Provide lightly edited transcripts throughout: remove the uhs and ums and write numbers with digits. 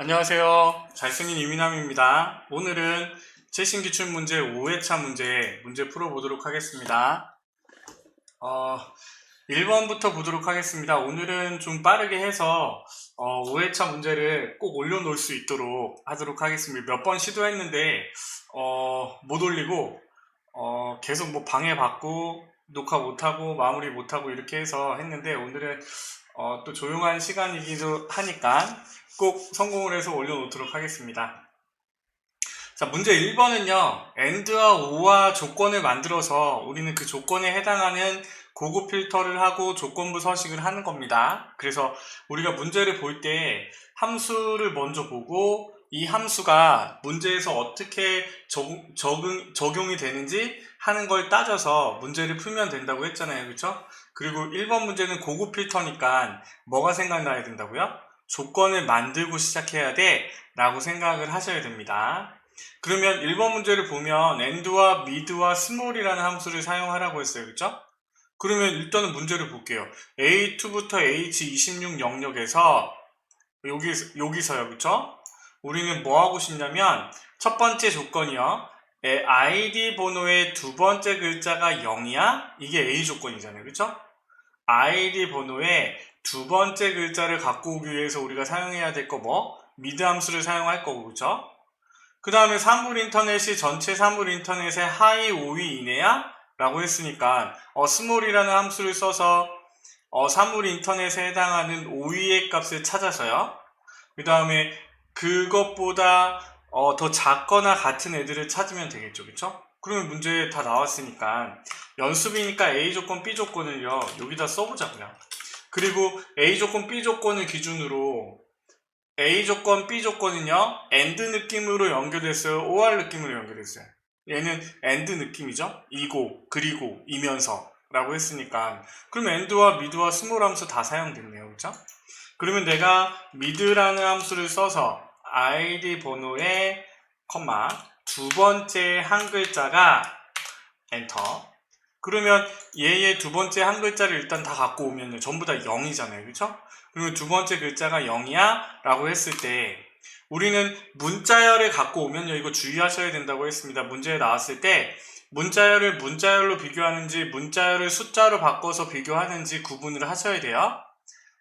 안녕하세요. 잘생긴 유미남입니다. 오늘은 최신 기출문제 5회차 문제 풀어보도록 하겠습니다. 1번부터 보도록 하겠습니다. 오늘은 좀 빠르게 해서 5회차 문제를 꼭 올려놓을 수 있도록 하도록 하겠습니다. 몇 번 시도했는데 못 올리고 계속 뭐 방해받고 녹화 못하고 마무리 못하고 이렇게 해서 했는데, 오늘은 또 조용한 시간이기도 하니까 꼭 성공을 해서 올려놓도록 하겠습니다. 자, 문제 1번은요, AND와 OR 조건을 만들어서 우리는 그 조건에 해당하는 고급 필터를 하고 조건부 서식을 하는 겁니다. 그래서 우리가 문제를 볼 때 함수를 먼저 보고 이 함수가 문제에서 어떻게 적용이 되는지 하는 걸 따져서 문제를 풀면 된다고 했잖아요. 그렇죠? 그리고 1번 문제는 고급 필터니까 뭐가 생각나야 된다고요? 조건을 만들고 시작해야 돼 라고 생각을 하셔야 됩니다. 그러면 1번 문제를 보면 AND와 mid와 small이라는 함수를 사용하라고 했어요. 그렇죠? 그러면 일단은 문제를 볼게요. A2부터 H26 영역에서 여기서요. 그렇죠? 우리는 뭐 하고 싶냐면 첫 번째 조건이요. ID 번호의 두 번째 글자가 0이야? 이게 A 조건이잖아요. 그렇죠? ID 번호의 두 번째 글자를 갖고 오기 위해서 우리가 사용해야 될 거 뭐? 미드 함수를 사용할 거고, 그렇죠? 그 다음에 사물 인터넷이 전체 사물 인터넷의 하위 5위 이내야? 라고 했으니까 스몰이라는 함수를 써서 사물 인터넷에 해당하는 5위의 값을 찾아서요. 그 다음에 그것보다 더 작거나 같은 애들을 찾으면 되겠죠. 그쵸? 그러면 문제 다 나왔으니까 연습이니까 A 조건, B 조건을요 여기다 써보자고요. 그리고 A 조건, B 조건을 기준으로 A 조건, B 조건은요 AND 느낌으로 연결됐어요? OR 느낌으로 연결됐어요? 얘는 AND 느낌이죠? 이고, 그리고, 이면서 라고 했으니까 그럼 AND와 mid와 small 함수 다 사용됐네요. 그쵸? 그러면 내가 mid라는 함수를 써서 ID 번호의 컴마 두 번째 한 글자가 엔터. 그러면 얘의 두 번째 한 글자를 일단 다 갖고 오면 전부 다 0이잖아요. 그쵸? 그러면 두 번째 글자가 0이야? 라고 했을 때 우리는 문자열을 갖고 오면요, 이거 주의하셔야 된다고 했습니다. 문제에 나왔을 때 문자열을 문자열로 비교하는지 문자열을 숫자로 바꿔서 비교하는지 구분을 하셔야 돼요.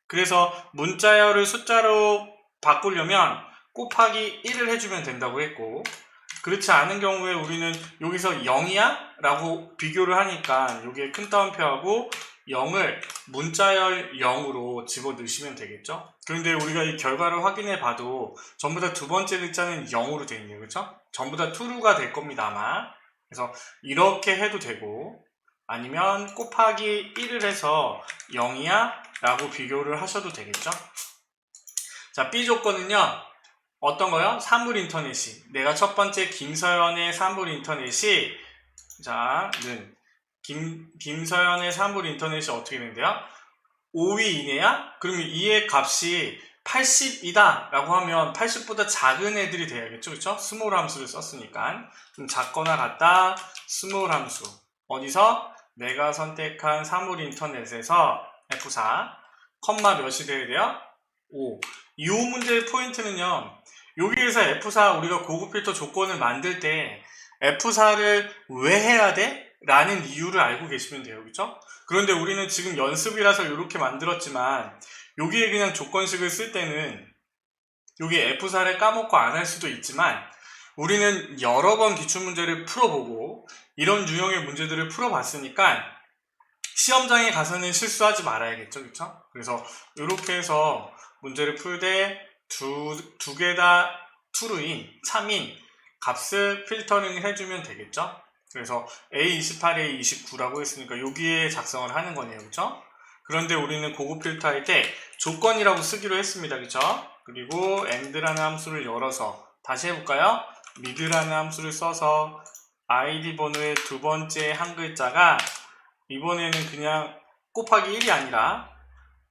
그래서 문자열을 숫자로 바꾸려면 곱하기 1을 해주면 된다고 했고, 그렇지 않은 경우에 우리는 여기서 0이야? 라고 비교를 하니까 여기에 큰 따옴표하고 0을 문자열 0으로 집어넣으시면 되겠죠? 그런데 우리가 이 결과를 확인해 봐도 전부 다 두 번째 글자는 0으로 되어 있네요. 그렇죠? 전부 다 true가 될 겁니다, 아마. 그래서 이렇게 해도 되고, 아니면 곱하기 1을 해서 0이야? 라고 비교를 하셔도 되겠죠? 자, B 조건은요, 어떤 거요? 사물 인터넷이. 내가 첫 번째 김서연의 사물 인터넷이, 김서연의 사물 인터넷이 어떻게 되는데요? 5위 이내야? 그러면 이의 값이 80이다 라고 하면 80보다 작은 애들이 돼야겠죠? 그쵸? 스몰 함수를 썼으니까. 좀 작거나 같다, 스몰 함수. 어디서? 내가 선택한 사물 인터넷에서 F4, 컴마 몇이 돼야 돼요? 5. 이 문제의 포인트는요, 여기에서 F4 우리가 고급 필터 조건을 만들 때 F4를 왜 해야 돼? 라는 이유를 알고 계시면 돼요. 그쵸? 그런데 우리는 지금 연습이라서 이렇게 만들었지만 여기에 그냥 조건식을 쓸 때는 여기 F4를 까먹고 안 할 수도 있지만 우리는 여러 번 기출문제를 풀어보고 이런 유형의 문제들을 풀어봤으니까 시험장에 가서는 실수하지 말아야겠죠. 그쵸? 그래서 이렇게 해서 문제를 풀 때 두 개 다 true인, 참인 값을 필터링 해주면 되겠죠. 그래서 A28, A29라고 했으니까 여기에 작성을 하는 거네요. 그쵸? 그런데 우리는 고급 필터 할 때 조건이라고 쓰기로 했습니다. 그쵸? 그리고 AND라는 함수를 열어서 다시 해볼까요? mid라는 함수를 써서 ID 번호의 두 번째 한 글자가 이번에는 그냥 곱하기 1이 아니라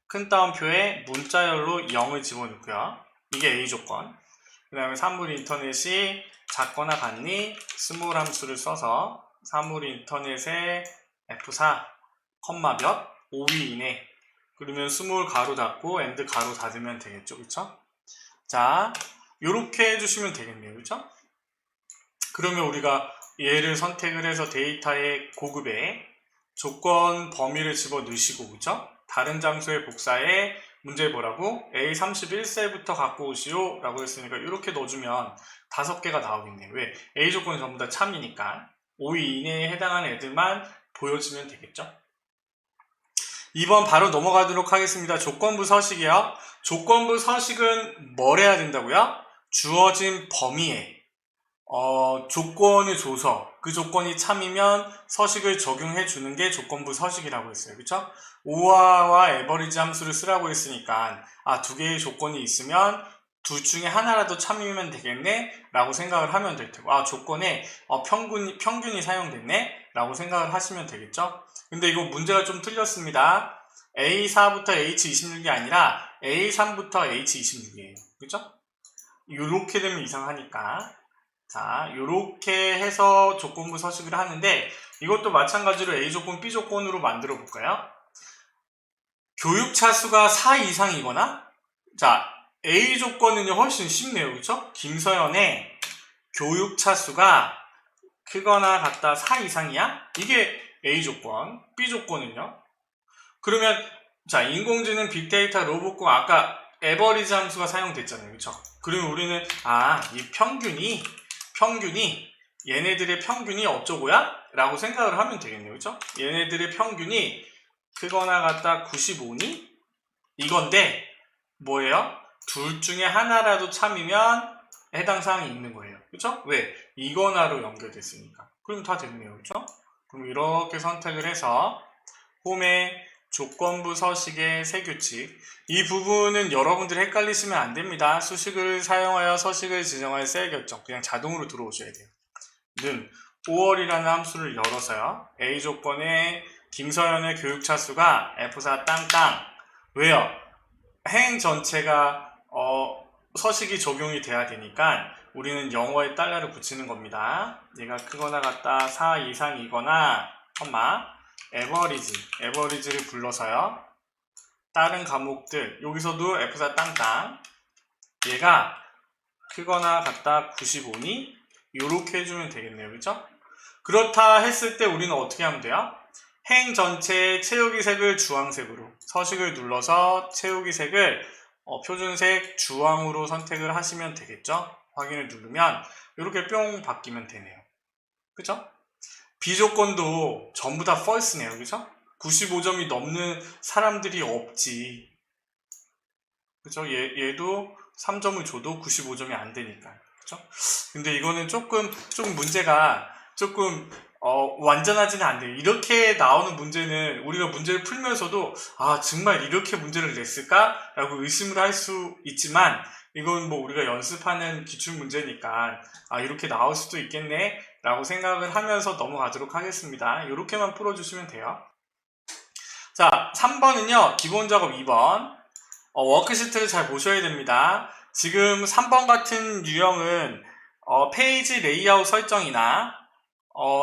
큰 따옴표에 문자열로 0을 집어넣고요. 이게 A 조건. 그 다음에 사물 인터넷이 작거나 같니? 스몰 함수를 써서 사물 인터넷에 F4, 컴마 몇? 5위 이내. 그러면 스몰 가로 닫고 엔드 가로 닫으면 되겠죠. 그쵸? 자, 이렇게 해주시면 되겠네요. 그죠? 그러면 우리가 얘를 선택을 해서 데이터의 고급에 조건 범위를 집어 넣으시고, 그죠? 다른 장소의 복사에 문제 뭐라고? A31셀부터 갖고 오시오 라고 했으니까 이렇게 넣어주면 5개가 나오겠네요. 왜? A 조건이 전부 다 참이니까 5위 이내에 해당하는 애들만 보여주면 되겠죠? 2번 바로 넘어가도록 하겠습니다. 조건부 서식이요. 조건부 서식은 뭘 해야 된다고요? 주어진 범위에 조건을 줘서 그 조건이 참이면 서식을 적용해 주는 게 조건부 서식이라고 했어요. 그쵸? 오화와 에버리지 함수를 쓰라고 했으니까 두 개의 조건이 있으면 둘 중에 하나라도 참이면 되겠네 라고 생각을 하면 될 테고 조건에 평균이 사용됐네 라고 생각을 하시면 되겠죠? 근데 이거 문제가 좀 틀렸습니다. A4부터 H26이 아니라 A3부터 H26이에요. 그쵸? 이렇게 되면 이상하니까 자, 요렇게 해서 조건부 서식을 하는데 이것도 마찬가지로 A 조건, B 조건으로 만들어 볼까요? 교육차 수가 4 이상이거나 자, A 조건은요 훨씬 쉽네요. 그쵸? 김서연의 교육차 수가 크거나 같다 4 이상이야? 이게 A 조건, B 조건은요? 그러면 자, 인공지능 빅데이터 로봇공 아까 에버리지 함수가 사용됐잖아요. 그쵸? 그러면 우리는 이 평균이 얘네들의 평균이 어쩌고야? 라고 생각을 하면 되겠네요. 그쵸? 얘네들의 평균이 크거나 같다 95니? 이건데 뭐예요? 둘 중에 하나라도 참이면 해당 사항이 있는 거예요. 그쵸? 왜? 이거나로 연결됐으니까. 그럼 다 됐네요. 그쵸? 그럼 이렇게 선택을 해서 홈에 조건부 서식의 세규칙 이 부분은 여러분들이 헷갈리시면 안 됩니다. 수식을 사용하여 서식을 지정할 셀 결정 그냥 자동으로 들어오셔야 돼요. 는 5월이라는 함수를 열어서요. A 조건의 김서연의 교육차 수가 F4 땅땅 왜요? 행 전체가 서식이 적용이 돼야 되니까 우리는 영어에 달러를 붙이는 겁니다. 얘가 크거나 같다 4 이상이거나 에버리지를 불러서요. 다른 과목들 여기서도 F4 땅땅 얘가 크거나 같다 95니 이렇게 해주면 되겠네요. 그쵸? 그렇다 했을 때 우리는 어떻게 하면 돼요? 행 전체의 채우기 색을 주황색으로 서식을 눌러서 채우기 색을 표준색 주황으로 선택을 하시면 되겠죠? 확인을 누르면 이렇게 뿅 바뀌면 되네요. 그쵸? 비조건도 전부 다 false네요. 그죠? 95점이 넘는 사람들이 없지. 그죠? 얘도 3점을 줘도 95점이 안 되니까. 그죠? 근데 이거는 조금 문제가 조금 완전하지는 않네요. 이렇게 나오는 문제는 우리가 문제를 풀면서도 정말 이렇게 문제를 냈을까? 라고 의심을 할 수 있지만 이건 뭐 우리가 연습하는 기출 문제니까 이렇게 나올 수도 있겠네 라고 생각을 하면서 넘어가도록 하겠습니다. 이렇게만 풀어주시면 돼요. 자, 3번은요 기본 작업 2번 워크시트를 잘 보셔야 됩니다. 지금 3번 같은 유형은 페이지 레이아웃 설정이나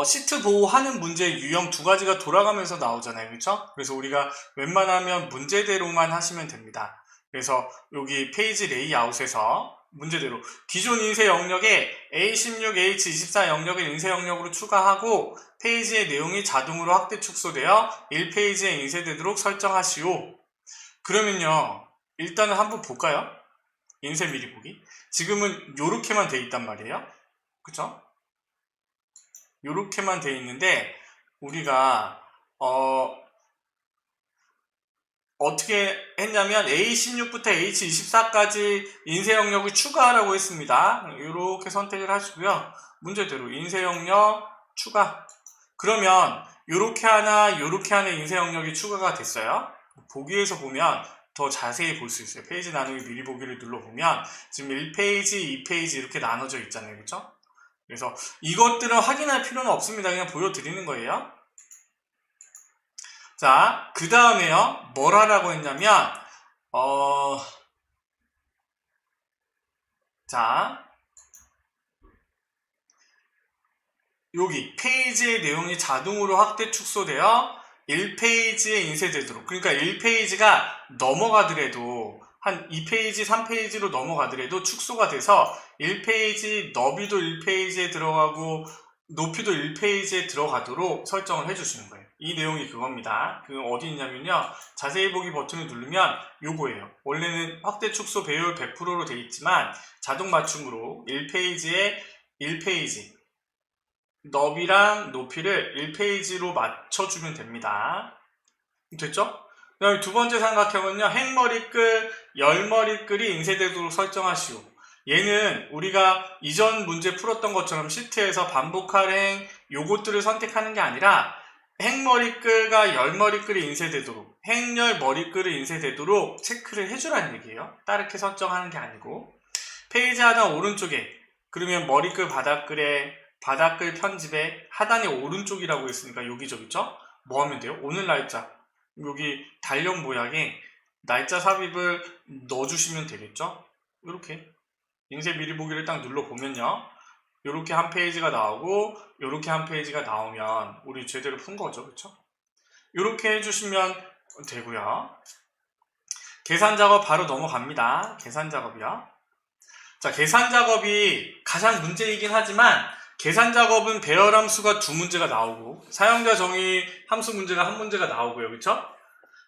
시트 보호하는 문제 유형 두 가지가 돌아가면서 나오잖아요. 그렇죠? 그래서 우리가 웬만하면 문제대로만 하시면 됩니다. 그래서 여기 페이지 레이아웃에서 문제대로 기존 인쇄 영역에 A16, H24 영역을 인쇄 영역으로 추가하고 페이지의 내용이 자동으로 확대 축소되어 1페이지에 인쇄되도록 설정하시오. 그러면요 일단은 한번 볼까요? 인쇄 미리 보기. 지금은 요렇게만 돼 있단 말이에요. 그쵸? 요렇게만 돼 있는데 우리가 어떻게 했냐면 A16부터 H24까지 인쇄 영역을 추가하라고 했습니다. 이렇게 선택을 하시고요. 문제대로 인쇄 영역 추가. 그러면 요렇게 하나 인쇄 영역이 추가가 됐어요. 보기에서 보면 더 자세히 볼 수 있어요. 페이지 나누기 미리 보기를 눌러보면 지금 1페이지, 2페이지 이렇게 나눠져 있잖아요. 그렇죠? 그래서 이것들은 확인할 필요는 없습니다. 그냥 보여드리는 거예요. 자, 그 다음에요. 뭘 하라고 했냐면 자 여기 페이지의 내용이 자동으로 확대 축소되어 1페이지에 인쇄되도록 그러니까 1페이지가 넘어가더라도 한 2페이지, 3페이지로 넘어가더라도 축소가 돼서 1페이지, 너비도 1페이지에 들어가고 높이도 1페이지에 들어가도록 설정을 해주시는 거예요. 이 내용이 그겁니다. 그 어디 있냐면요. 자세히 보기 버튼을 누르면 요거예요. 원래는 확대 축소 배열 100%로 돼 있지만 자동 맞춤으로 1페이지에 1페이지 너비랑 높이를 1페이지로 맞춰주면 됩니다. 됐죠? 그 다음에 두 번째 삼각형은요. 행머리끌, 열머리끌이 인쇄되도록 설정하시오. 얘는 우리가 이전 문제 풀었던 것처럼 시트에서 반복할 행 요것들을 선택하는 게 아니라 행머리끌과 열머리끌이 인쇄되도록 행열 머리끌이 인쇄되도록 체크를 해주라는 얘기예요. 다르게 설정하는 게 아니고 페이지 하단 오른쪽에 그러면 머리끌 바닥글에 바닥글 편집에 하단에 오른쪽이라고 했으니까 여기죠, 그쵸? 뭐 하면 돼요? 오늘 날짜 여기 달력 모양에 날짜 삽입을 넣어주시면 되겠죠? 이렇게 인쇄 미리 보기를 딱 눌러보면요. 이렇게 한 페이지가 나오고 이렇게 한 페이지가 나오면 우리 제대로 푼 거죠, 그쵸? 이렇게 해주시면 되고요. 계산 작업 바로 넘어갑니다. 계산 작업이요. 자, 계산 작업이 가장 문제이긴 하지만 계산 작업은 배열 함수가 두 문제가 나오고 사용자 정의 함수 문제가 한 문제가 나오고요. 그쵸?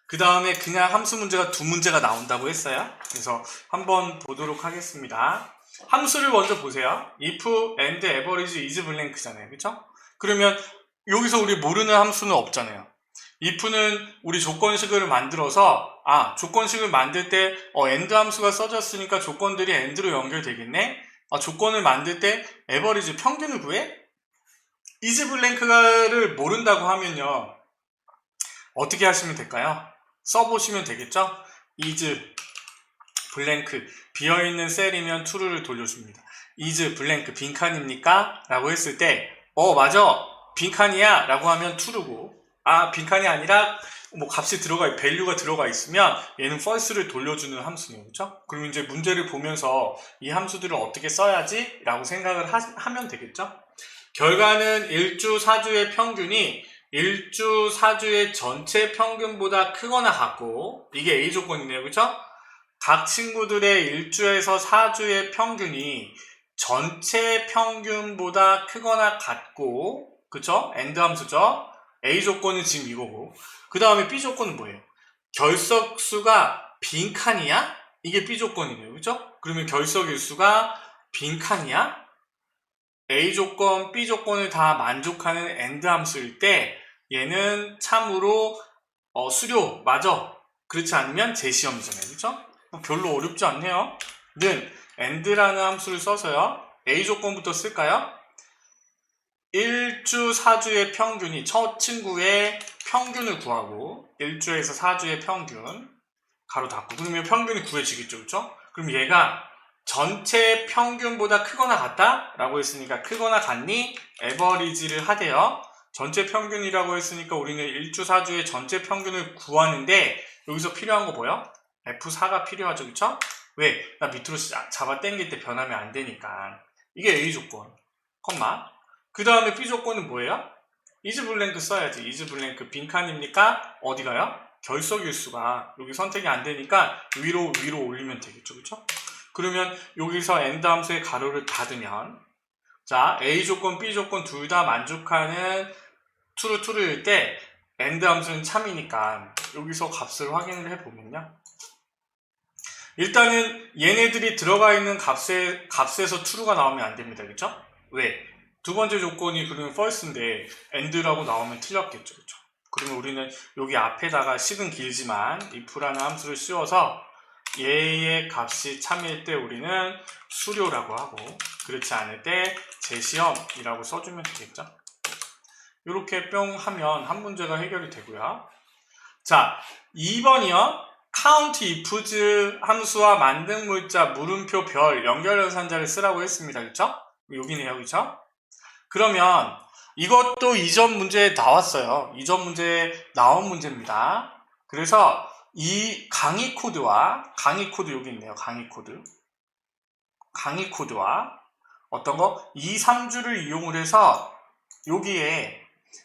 그 다음에 그냥 함수 문제가 두 문제가 나온다고 했어요. 그래서 한번 보도록 하겠습니다. 함수를 먼저 보세요. if, and, average, is blank잖아요. 그쵸? 그러면 여기서 우리 모르는 함수는 없잖아요. if는 우리 조건식을 만들어서 조건식을 만들 때 and 함수가 써졌으니까 조건들이 and로 연결되겠네. 조건을 만들 때 average 평균을 구해? is blank를 모른다고 하면요. 어떻게 하시면 될까요? 써보시면 되겠죠? is blank 비어있는 셀이면 true를 돌려줍니다. is blank 빈칸입니까? 라고 했을 때 맞아 빈칸이야 라고 하면 true고 빈칸이 아니라 뭐 값이 value가 들어가 있으면 얘는 false를 돌려주는 함수네요. 그렇죠? 그럼 이제 문제를 보면서 이 함수들을 어떻게 써야지? 라고 생각을 하면 되겠죠? 결과는 1주 4주의 평균이 1주 4주의 전체 평균보다 크거나 같고 이게 A 조건이네요. 그렇죠? 각 친구들의 1주에서 4주의 평균이 전체 평균보다 크거나 같고 그쵸? AND 함수죠? A 조건은 지금 이거고 그 다음에 B 조건은 뭐예요? 결석수가 빈칸이야? 이게 B 조건이네요. 그쵸? 그러면 결석일수가 빈칸이야? A 조건, B 조건을 다 만족하는 AND 함수일 때 얘는 참으로 수료 맞아. 그렇지 않으면 재시험이잖아요. 그쵸? 별로 어렵지 않네요. 는 AND라는 함수를 써서요. A 조건부터 쓸까요? 1주 4주의 평균이 첫 친구의 평균을 구하고 1주에서 4주의 평균 가로 닫고 그러면 평균이 구해지겠죠. 그렇죠? 그럼 얘가 전체 평균보다 크거나 같다? 라고 했으니까 크거나 같니? 에버리지를 하대요. 전체 평균이라고 했으니까 우리는 1주 4주의 전체 평균을 구하는데 여기서 필요한 거 뭐요? F4가 필요하죠. 그쵸? 왜? 나 밑으로 잡아 당길 때 변하면 안 되니까. 이게 A 조건. 컴마. 그 다음에 B 조건은 뭐예요? is blank 써야지. is blank 빈칸입니까? 어디 가요? 결석일수가 여기 선택이 안 되니까 위로 올리면 되겠죠. 그쵸? 그러면 여기서 AND 함수의 가로를 닫으면 자 A 조건, B 조건 둘 다 만족하는 true일 때 AND 함수는 참이니까 여기서 값을 확인을 해보면요. 일단은 얘네들이 들어가 있는 값에서 true가 나오면 안 됩니다. 그쵸? 왜? 두 번째 조건이 그러면 false인데 and라고 나오면 틀렸겠죠. 그쵸? 그러면 우리는 여기 앞에다가 식은 길지만 if라는 함수를 씌워서 얘의 값이 참일 때 우리는 수료라고 하고 그렇지 않을 때 재시험이라고 써주면 되겠죠. 이렇게 뿅 하면 한 문제가 해결이 되고요. 자, 2번이요. count ifs 함수와 만등 물자, 물음표, 별, 연결 연산자를 쓰라고 했습니다. 그쵸? 여기네요. 그쵸? 그러면 이것도 이전 문제에 나왔어요. 이전 문제에 나온 문제입니다. 그래서 이 강의 코드와 강의 코드 여기 있네요. 강의 코드와 어떤 거? 2, 3주를 이용을 해서 여기에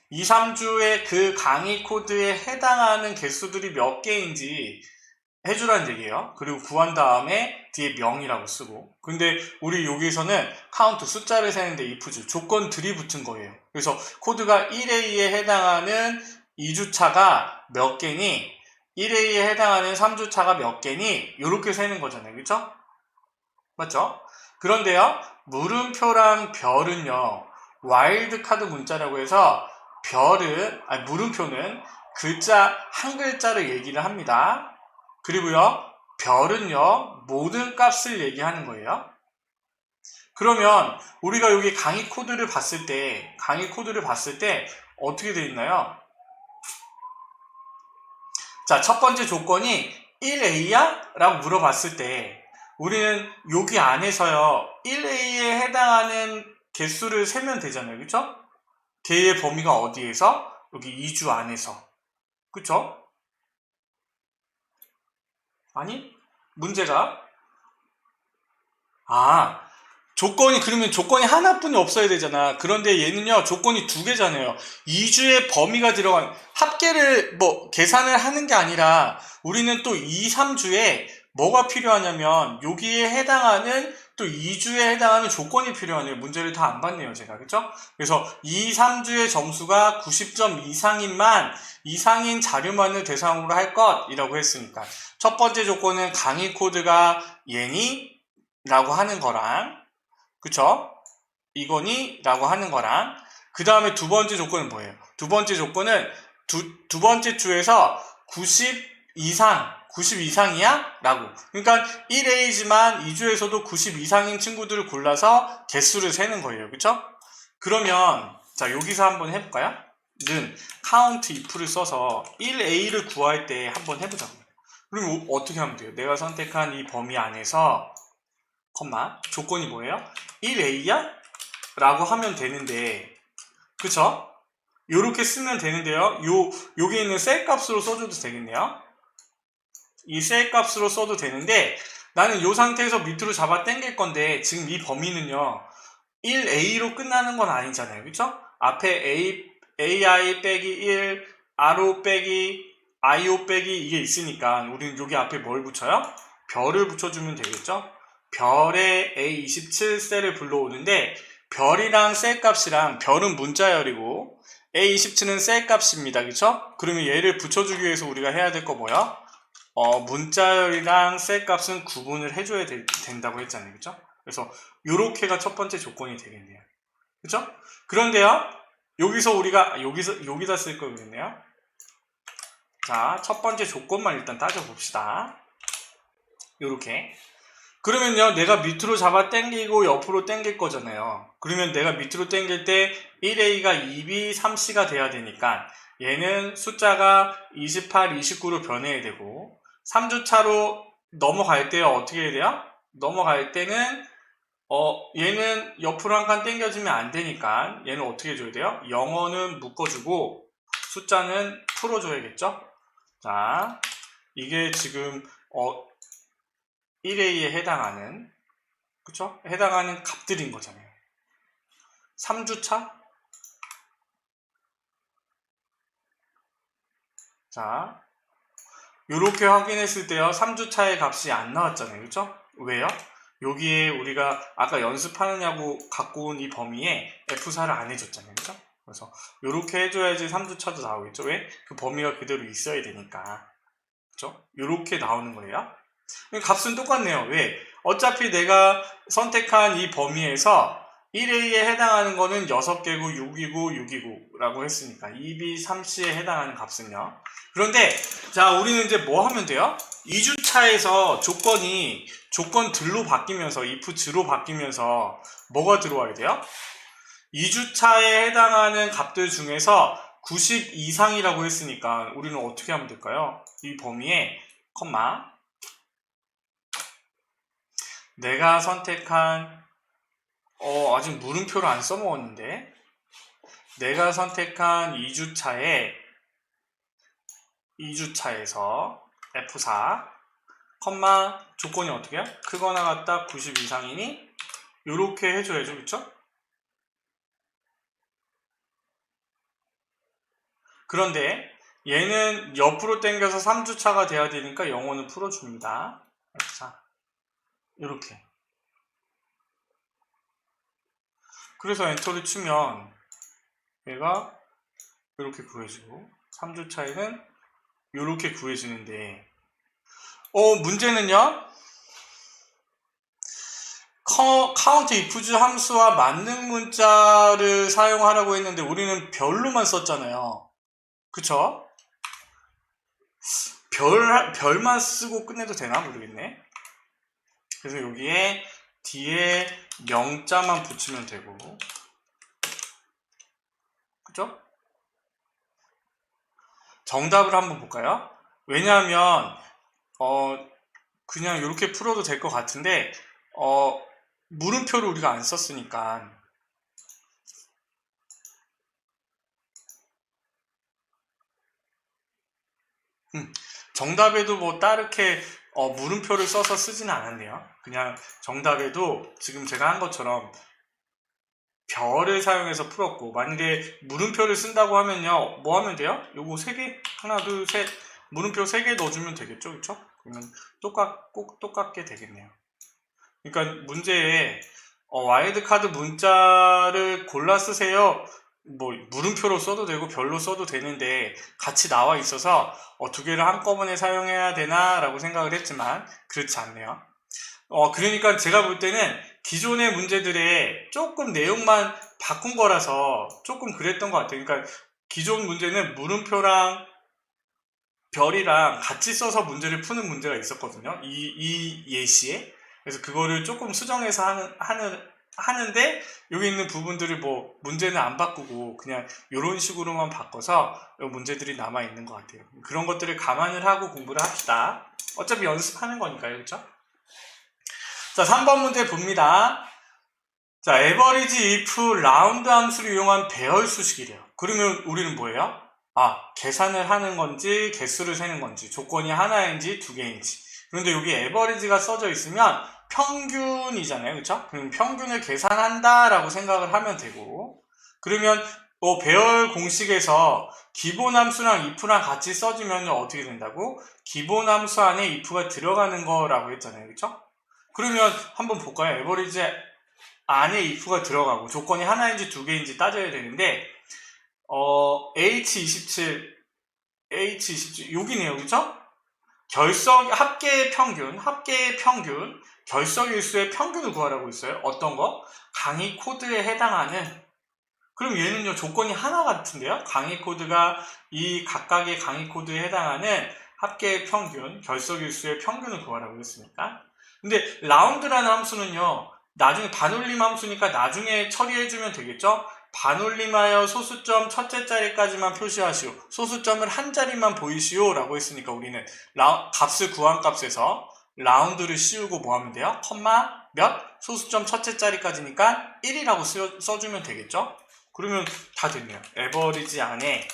2, 3주의 그 강의 코드에 해당하는 개수들이 몇 개인지 해주라는 얘기예요. 그리고 구한 다음에 뒤에 명이라고 쓰고. 근데 우리 여기서는 카운트 숫자를 세는데 if 조건들이 붙은 거예요. 그래서 코드가 1A에 해당하는 2주차가 몇 개니 1A에 해당하는 3주차가 몇 개니 이렇게 세는 거잖아요. 그렇죠? 맞죠? 그런데요, 물음표랑 별은요, 와일드 카드 문자라고 해서 물음표는 글자 한 글자를 얘기를 합니다. 그리고요, 별은요, 모든 값을 얘기하는 거예요. 그러면 우리가 여기 강의 코드를 봤을 때 어떻게 되어 있나요? 자, 첫 번째 조건이 1A야? 라고 물어봤을 때 우리는 여기 안에서요 1A에 해당하는 개수를 세면 되잖아요. 그쵸? 개의 범위가 어디에서? 여기 2주 안에서. 그쵸? 아니, 문제가 그러면 조건이 하나뿐이 없어야 되잖아. 그런데 얘는요, 조건이 두 개잖아요. 2주의 범위가 들어간, 합계를 계산을 하는 게 아니라, 우리는 또 2, 3주에 뭐가 필요하냐면, 여기에 해당하는, 또 2주에 해당하는 조건이 필요하네요. 문제를 다 안 봤네요, 제가. 그쵸? 그래서 2, 3주의 점수가 90점 이상인 자료만을 대상으로 할 것이라고 했으니까. 첫 번째 조건은 강의 코드가 얘니? 라고 하는 거랑, 그쵸? 이거니? 라고 하는 거랑 그 다음에 두 번째 조건은 뭐예요? 두 번째 조건은 두 번째 주에서 90 이상이야? 라고. 그러니까 1A지만 2주에서도 90 이상인 친구들을 골라서 개수를 세는 거예요. 그쵸? 그러면 자, 여기서 한번 해볼까요? 는 count if를 써서 1A를 구할 때 한번 해보자고요. 그럼 어떻게 하면 돼요? 내가 선택한 이 범위 안에서 조건이 뭐예요? 1A야? 라고 하면 되는데, 그쵸? 요렇게 쓰면 되는데요. 여기 있는 셀 값으로 써줘도 되겠네요. 이 셀 값으로 써도 되는데, 나는 요 상태에서 밑으로 잡아 당길 건데, 지금 이 범위는요, 1A로 끝나는 건 아니잖아요. 그쵸? 앞에 AI 빼기 1, RO 빼기, IO 빼기 이게 있으니까, 우리는 여기 앞에 뭘 붙여요? 별을 붙여주면 되겠죠? 별의 A27 셀을 불러오는데 별이랑 셀 값이랑 별은 문자열이고 A27은 셀 값입니다. 그쵸? 그러면 얘를 붙여주기 위해서 우리가 해야 될 거 뭐야? 문자열이랑 셀 값은 구분을 해줘야 된다고 했잖아요. 그쵸? 그래서 요렇게가 첫 번째 조건이 되겠네요. 그쵸? 그런데요, 여기다 쓸 거겠네요. 자, 첫 번째 조건만 일단 따져봅시다. 요렇게. 그러면요, 내가 밑으로 잡아 당기고 옆으로 당길 거잖아요. 그러면 내가 밑으로 당길 때 1A가 2B, 3C가 돼야 되니까 얘는 숫자가 28, 29로 변해야 되고 3주차로 넘어갈 때 어떻게 해야 돼요? 넘어갈 때는 얘는 옆으로 한 칸 당겨주면 안 되니까 얘는 어떻게 해줘야 돼요? 영어는 묶어주고 숫자는 풀어줘야겠죠? 자, 이게 지금 1A에 해당하는, 그쵸? 해당하는 값들인 거잖아요. 3주차? 자, 요렇게 확인했을 때요, 3주차의 값이 안 나왔잖아요. 그쵸? 왜요? 여기에 우리가 아까 연습하느냐고 갖고 온 이 범위에 F4를 안 해줬잖아요. 그쵸? 그래서 요렇게 해줘야지 3주차도 나오겠죠? 왜? 그 범위가 그대로 있어야 되니까. 그쵸? 요렇게 나오는 거예요. 값은 똑같네요. 왜? 어차피 내가 선택한 이 범위에서 1A에 해당하는 거는 6개고 6이고 6이고 라고 했으니까 2B, 3C에 해당하는 값은요. 그런데 자, 우리는 이제 뭐 하면 돼요? 2주차에서 조건들로 바뀌면서 if즈로 바뀌면서 뭐가 들어와야 돼요? 2주차에 해당하는 값들 중에서 90 이상이라고 했으니까 우리는 어떻게 하면 될까요? 이 범위에 내가 선택한 아직 물음표를 안 써먹었는데 내가 선택한 2주차에서 F4 조건이 어떻게 해요? 크거나 같다 90 이상이니 요렇게 해줘야죠. 그쵸? 그런데 얘는 옆으로 당겨서 3주차가 돼야 되니까 영어는 풀어줍니다. 자, 이렇게. 그래서 엔터를 치면 얘가 이렇게 구해지고 3주 차이는 이렇게 구해지는데 문제는요, 카운트 이프즈 함수와 만능 문자를 사용하라고 했는데 우리는 별로만 썼잖아요. 그쵸? 별만 쓰고 끝내도 되나 모르겠네. 그래서 여기에 뒤에 명자만 붙이면 되고, 그죠? 정답을 한번 볼까요? 왜냐하면 그냥 이렇게 풀어도 될 것 같은데 물음표를 우리가 안 썼으니까. 정답에도 뭐 따르게 물음표를 써서 쓰지는 않았네요. 그냥 정답에도 지금 제가 한 것처럼 별을 사용해서 풀었고, 만약에 물음표를 쓴다고 하면요, 뭐 하면 돼요? 요거 3개, 하나, 둘, 셋, 물음표 3개 넣어주면 되겠죠, 그쵸? 그러면 꼭 똑같게 되겠네요. 그러니까 문제에 와일드카드 문자를 골라 쓰세요, 뭐 물음표로 써도 되고 별로 써도 되는데 같이 나와 있어서 2개를 한꺼번에 사용해야 되나 라고 생각을 했지만 그렇지 않네요. 그러니까 제가 볼 때는 기존의 문제들의 조금 내용만 바꾼 거라서 조금 그랬던 것 같아요. 그러니까 기존 문제는 물음표랑 별이랑 같이 써서 문제를 푸는 문제가 있었거든요. 이 예시에. 그래서 그거를 조금 수정해서 하는데 여기 있는 부분들을 뭐 문제는 안 바꾸고 그냥 이런 식으로만 바꿔서 문제들이 남아 있는 것 같아요. 그런 것들을 감안을 하고 공부를 합시다. 어차피 연습하는 거니까요, 그렇죠? 자, 3번 문제 봅니다. 자, average if 라운드 함수를 이용한 배열 수식이래요. 그러면 우리는 뭐예요? 계산을 하는 건지 개수를 세는 건지, 조건이 하나인지 2개인지. 그런데 여기 average가 써져 있으면 평균이잖아요, 그렇죠? 그럼 평균을 계산한다 라고 생각을 하면 되고, 그러면 배열 공식에서 기본 함수랑 if랑 같이 써주면 어떻게 된다고? 기본 함수 안에 if가 들어가는 거라고 했잖아요, 그렇죠? 그러면 한번 볼까요? 에버리지 안에 if가 들어가고 조건이 하나인지 2개인지 따져야 되는데 H27 여기네요, 그죠? 합계의 평균, 결석일수의 평균을 구하라고 있어요. 어떤 거? 강의 코드에 해당하는. 그럼 얘는요, 조건이 하나 같은데요? 강의 코드가 이 각각의 강의 코드에 해당하는 합계의 평균, 결석일수의 평균을 구하라고 했으니까. 근데 라운드라는 함수는요, 나중에 반올림 함수니까 나중에 처리해주면 되겠죠? 반올림하여 소수점 첫째 자리까지만 표시하시오. 소수점을 한 자리만 보이시오 라고 했으니까 우리는 값을 구한 값에서 라운드를 씌우고 뭐 하면 돼요? 컴마 몇? 소수점 첫째 자리까지니까 1이라고 써주면 되겠죠? 그러면 다 됐네요. 에버리지 안에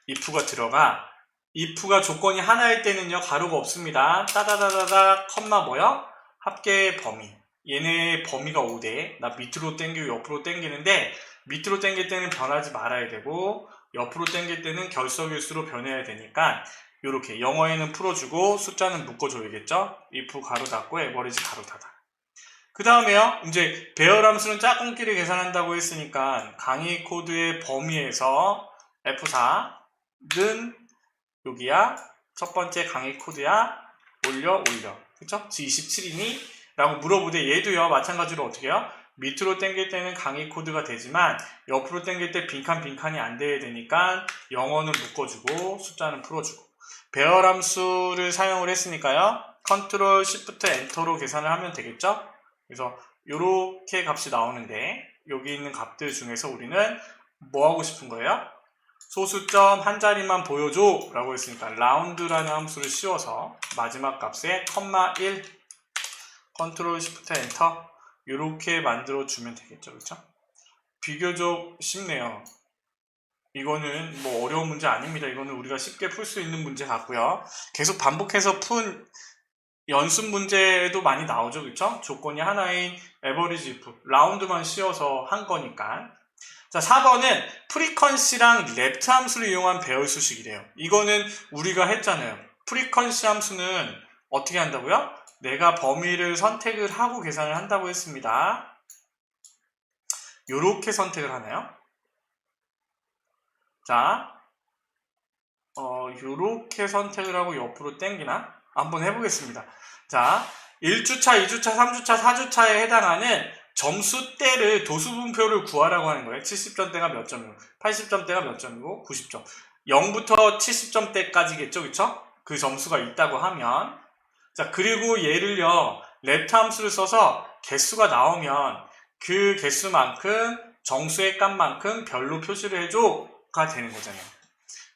if가 들어가. if가 조건이 하나일 때는요, 가로가 없습니다. 따다다다다 컴마 뭐요? 합계의 범위. 얘네 범위가 5대. 나 밑으로 당기고 옆으로 당기는데 밑으로 당길 때는 변하지 말아야 되고 옆으로 당길 때는 결석일수로 변해야 되니까 이렇게 영어에는 풀어주고 숫자는 묶어줘야겠죠? if 가로 닫고 에버리지 가로 닫아. 그 다음에요, 이제 배열 함수는 짝꿍끼리 계산한다고 했으니까 강의 코드의 범위에서 F4는 여기야, 첫 번째 강의 코드야, 올려. 그쵸? 27이니? 라고 물어보되 얘도요, 마찬가지로 어떻게 해요? 밑으로 당길 때는 강의 코드가 되지만 옆으로 당길 때 빈칸이 안 돼야 되니까 영어는 묶어주고 숫자는 풀어주고. 배열 함수를 사용을 했으니까요, 컨트롤 시프트 엔터로 계산을 하면 되겠죠? 그래서 이렇게 값이 나오는데 여기 있는 값들 중에서 우리는 뭐 하고 싶은 거예요? 소수점 한 자리만 보여줘 라고 했으니까 라운드라는 함수를 씌워서 마지막 값에 컴마 1 컨트롤 시프트 엔터 이렇게 만들어 주면 되겠죠, 그렇죠? 비교적 쉽네요. 이거는 뭐 어려운 문제 아닙니다. 이거는 우리가 쉽게 풀 수 있는 문제 같고요. 계속 반복해서 푼 연습 문제도 많이 나오죠, 그렇죠? 조건이 하나인 에버리지 if 라운드만 씌워서 한 거니까. 자, 4번은 프리퀀시랑 랩트 함수를 이용한 배열 수식이래요. 이거는 우리가 했잖아요. 프리퀀시 함수는 어떻게 한다고요? 내가 범위를 선택을 하고 계산을 한다고 했습니다. 요렇게 선택을 하나요? 자, 요렇게 선택을 하고 옆으로 당기나? 한번 해보겠습니다. 자, 1주차, 2주차, 3주차, 4주차에 해당하는 점수대를 도수분표를 구하라고 하는 거예요. 70점대가 몇 점이고, 80점대가 몇 점이고, 90점. 0부터 70점대까지겠죠, 그쵸? 그 점수가 있다고 하면. 자, 그리고 얘를요, 랩트 함수를 써서 개수가 나오면 그 개수만큼 정수의 값만큼 별로 표시를 해줘가 되는 거잖아요.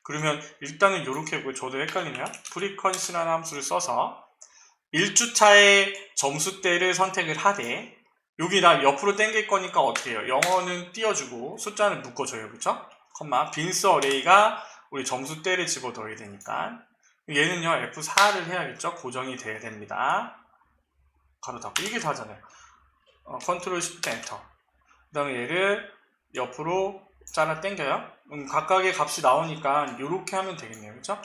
그러면 일단은 이렇게 해보고, 저도 헷갈리네요. 프리퀀시라는 함수를 써서 1주차의 점수대를 선택을 하되, 여기 나 옆으로 당길 거니까 어떻게 해요? 영어는 띄워주고 숫자는 묶어줘요. 그쵸? 컴마 빈스 어레이가 우리 점수대를 집어넣어야 되니까 얘는요 F4를 해야겠죠? 고정이 돼야 됩니다. 가로 닫고 이게 다잖아요. 컨트롤 시프트 엔터. 그 다음에 얘를 옆으로 잘라 당겨요. 각각의 값이 나오니까 이렇게 하면 되겠네요. 그쵸?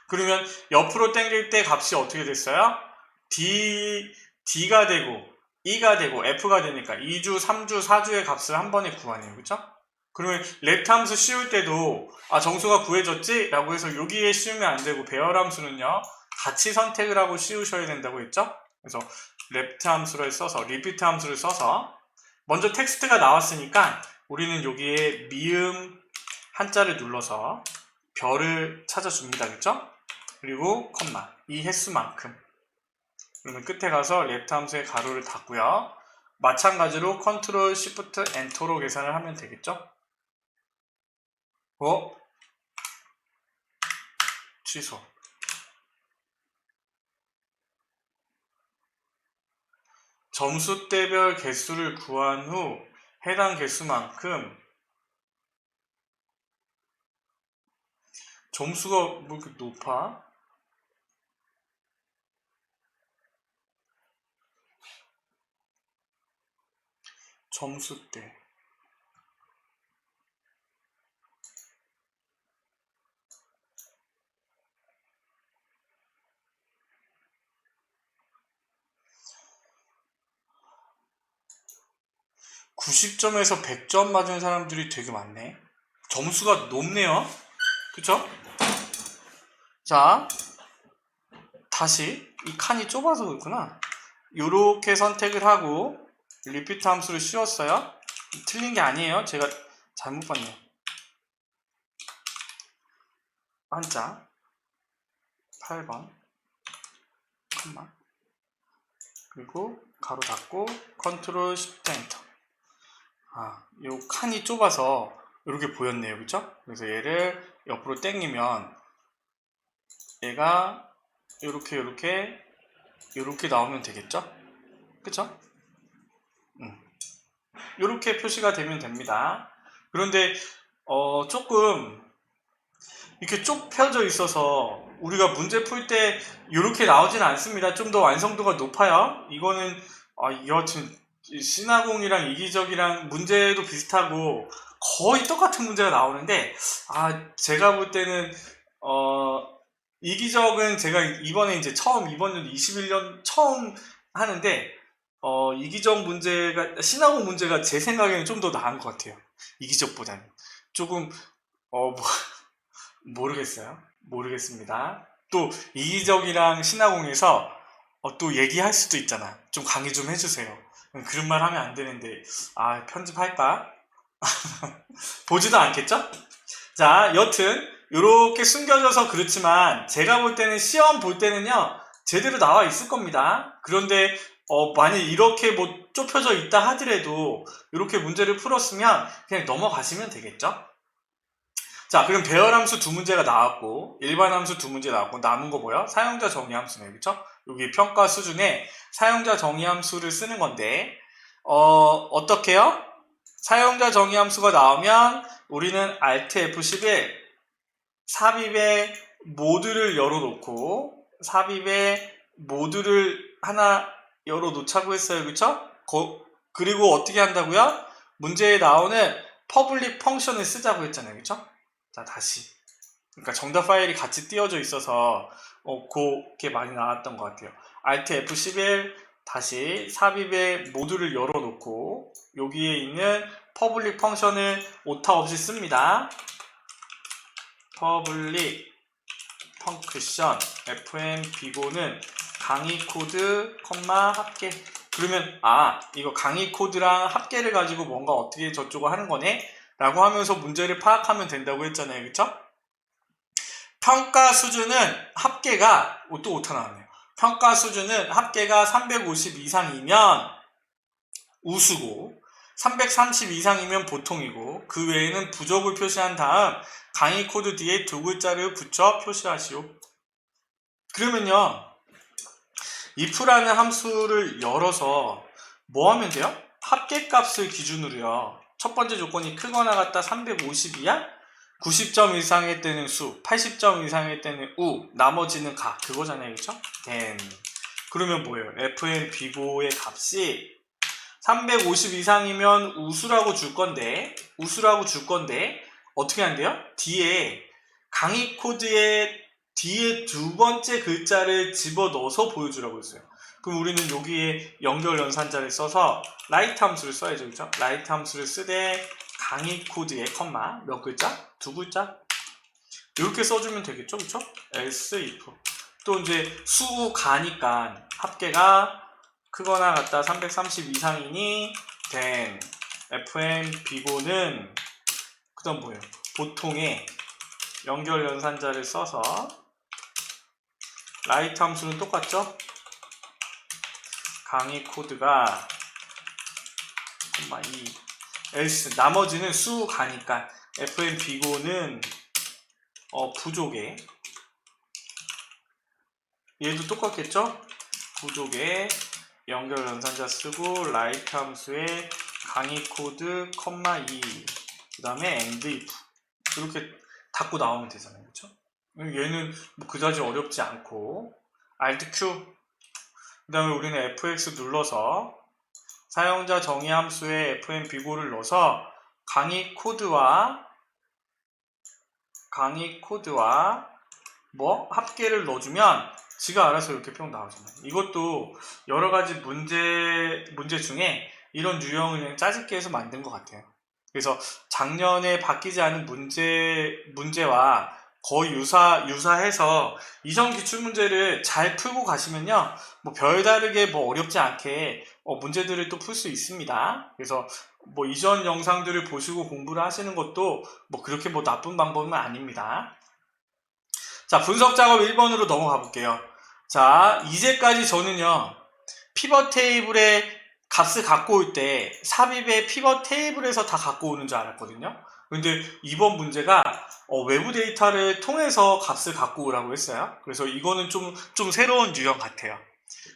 그러면 옆으로 당길 때 값이 어떻게 됐어요? D가 되고 E가 되고 F가 되니까 2주, 3주, 4주의 값을 한 번에 구하네요. 그쵸? 그러면 랩트 함수 씌울 때도 정수가 구해졌지? 라고 해서 여기에 씌우면 안 되고 배열 함수는요 같이 선택을 하고 씌우셔야 된다고 했죠? 그래서 랩트 함수를 써서 리피트 함수를 써서 먼저 텍스트가 나왔으니까 우리는 여기에 미음 한자를 눌러서 별을 찾아줍니다. 그쵸? 그리고 컴마 이 횟수만큼. 그러면 끝에 가서 랩트 함수의 가로를 닫고요. 마찬가지로 컨트롤 시프트 엔터로 계산을 하면 되겠죠? 취소. 점수대별 개수를 구한 후 해당 개수만큼 점수가 뭐 이렇게 높아? 점수대 90점에서 100점 맞은 사람들이 되게 많네. 점수가 높네요. 그쵸? 자, 다시 이 칸이 좁아서 그렇구나. 요렇게 선택을 하고 리피트 함수를 씌웠어요. 틀린 게 아니에요. 제가 잘못 봤네요. 한자 8번 컴마 그리고 가로 닫고 컨트롤 시프트 엔터. 요 칸이 좁아서 이렇게 보였네요. 그쵸? 그래서 얘를 옆으로 당기면 얘가 요렇게 나오면 되겠죠? 그쵸? 요렇게 표시가 되면 됩니다. 그런데 조금 이렇게 쭉 펴져 있어서 우리가 문제 풀 때 이렇게 나오진 않습니다. 좀 더 완성도가 높아요. 이거는 여하튼 신화공이랑 이기적이랑 문제도 비슷하고 거의 똑같은 문제가 나오는데 제가 볼 때는 이기적은 제가 이번에 이제 처음 이번 연도 21년 처음 하는데 이기적 문제가 신화공 문제가 제 생각에는 좀 더 나은 것 같아요. 이기적보다는 조금 모르겠습니다. 또 이기적이랑 신화공에서 또 얘기할 수도 있잖아. 좀 강의 좀 해주세요. 그런 말 하면 안 되는데 편집할까? 보지도 않겠죠? 자, 여튼 이렇게 숨겨져서 그렇지만 제가 볼 때는 시험 볼 때는요 제대로 나와 있을 겁니다. 그런데 만약 이렇게 뭐 좁혀져 있다 하더라도 이렇게 문제를 풀었으면 그냥 넘어가시면 되겠죠? 자, 그럼 배열함수 두 문제가 나왔고 일반함수 두 문제 나왔고 남은 거 뭐야? 사용자 정의함수네. 그쵸? 여기 평가 수준에 사용자 정의함수를 쓰는 건데 어떻게 해요? 사용자 정의함수가 나오면 우리는 Alt F11 삽입의 모듈을 열어놓고 삽입의 모듈을 하나 열어놓자고 했어요. 그쵸? 그리고 어떻게 한다고요? 문제에 나오는 퍼블릭 펑션을 쓰자고 했잖아요. 그쵸? 자, 다시. 그러니까 정답 파일이 같이 띄워져 있어서 그게 많이 나왔던 것 같아요. Alt F11 다시 삽입의 모듈을 열어놓고 여기에 있는 퍼블릭 펑션을 오타 없이 씁니다. 퍼블릭 펑크션 fn 비고는 강의 코드, 합계. 그러면 이거 강의 코드랑 합계를 가지고 뭔가 어떻게 저쪽을 하는 거네? 라고 하면서 문제를 파악하면 된다고 했잖아요. 그쵸? 평가 수준은 합계가 또 오타 나왔네요. 평가 수준은 합계가 350 이상이면 우수고 330 이상이면 보통이고 그 외에는 부족을 표시한 다음 강의 코드 뒤에 두 글자를 붙여 표시하시오. 그러면요, if라는 함수를 열어서 뭐 하면 돼요? 합계값을 기준으로요. 첫 번째 조건이 크거나 같다 350이야? 90점 이상의 때는 수, 80점 이상의 때는 우, 나머지는 가. 그거잖아요. 그쵸? 그러면 뭐예요? fn 비고의 값이 350 이상이면 우수라고 줄 건데 어떻게 한대요? 뒤에 강의 코드의 뒤에 두 번째 글자를 집어넣어서 보여주라고 했어요. 그럼 우리는 여기에 연결 연산자를 써서 라이트 함수를 써야죠. 그렇죠? 라이트 함수를 쓰되 강의 코드에 컴마 몇 글자? 두 글자? 이렇게 써주면 되겠죠. 그렇죠? else if 또 이제 수 가니까 합계가 크거나 같다 330 이상이니 then fn 비고는 그 다음 뭐예요? 보통의 연결 연산자를 써서 라이트 함수는 똑같죠? 강의 코드가 2 else 나머지는 수 가니까 fn 비고는 부족에 얘도 똑같겠죠? 부족에 연결 연산자 쓰고 라이트 함수에 강의 코드 2 그 다음에 and if 이렇게 닫고 나오면 되잖아요. 그렇죠? 얘는 뭐 그다지 어렵지 않고 Alt Q 그 다음에 우리는 fx 눌러서 사용자 정의 함수에 fn 비고를 넣어서 강의 코드와 뭐 합계를 넣어주면 지가 알아서 이렇게 표현 나오잖아요. 이것도 여러 가지 문제 중에 이런 유형을 그냥 짜집게 해서 만든 것 같아요. 그래서 작년에 바뀌지 않은 문제와 거의 유사해서 이전 기출문제를 잘 풀고 가시면요, 뭐 별다르게 뭐 어렵지 않게 문제들을 또 풀 수 있습니다. 그래서 뭐 이전 영상들을 보시고 공부를 하시는 것도 뭐 그렇게 뭐 나쁜 방법은 아닙니다. 자, 분석 작업 1번으로 넘어가 볼게요. 자, 이제까지 저는요, 피벗 테이블에 값을 갖고 올 때 삽입의 피벗 테이블에서 다 갖고 오는 줄 알았거든요. 근데 이번 문제가 외부 데이터를 통해서 값을 갖고 오라고 했어요. 그래서 이거는 좀 새로운 유형 같아요.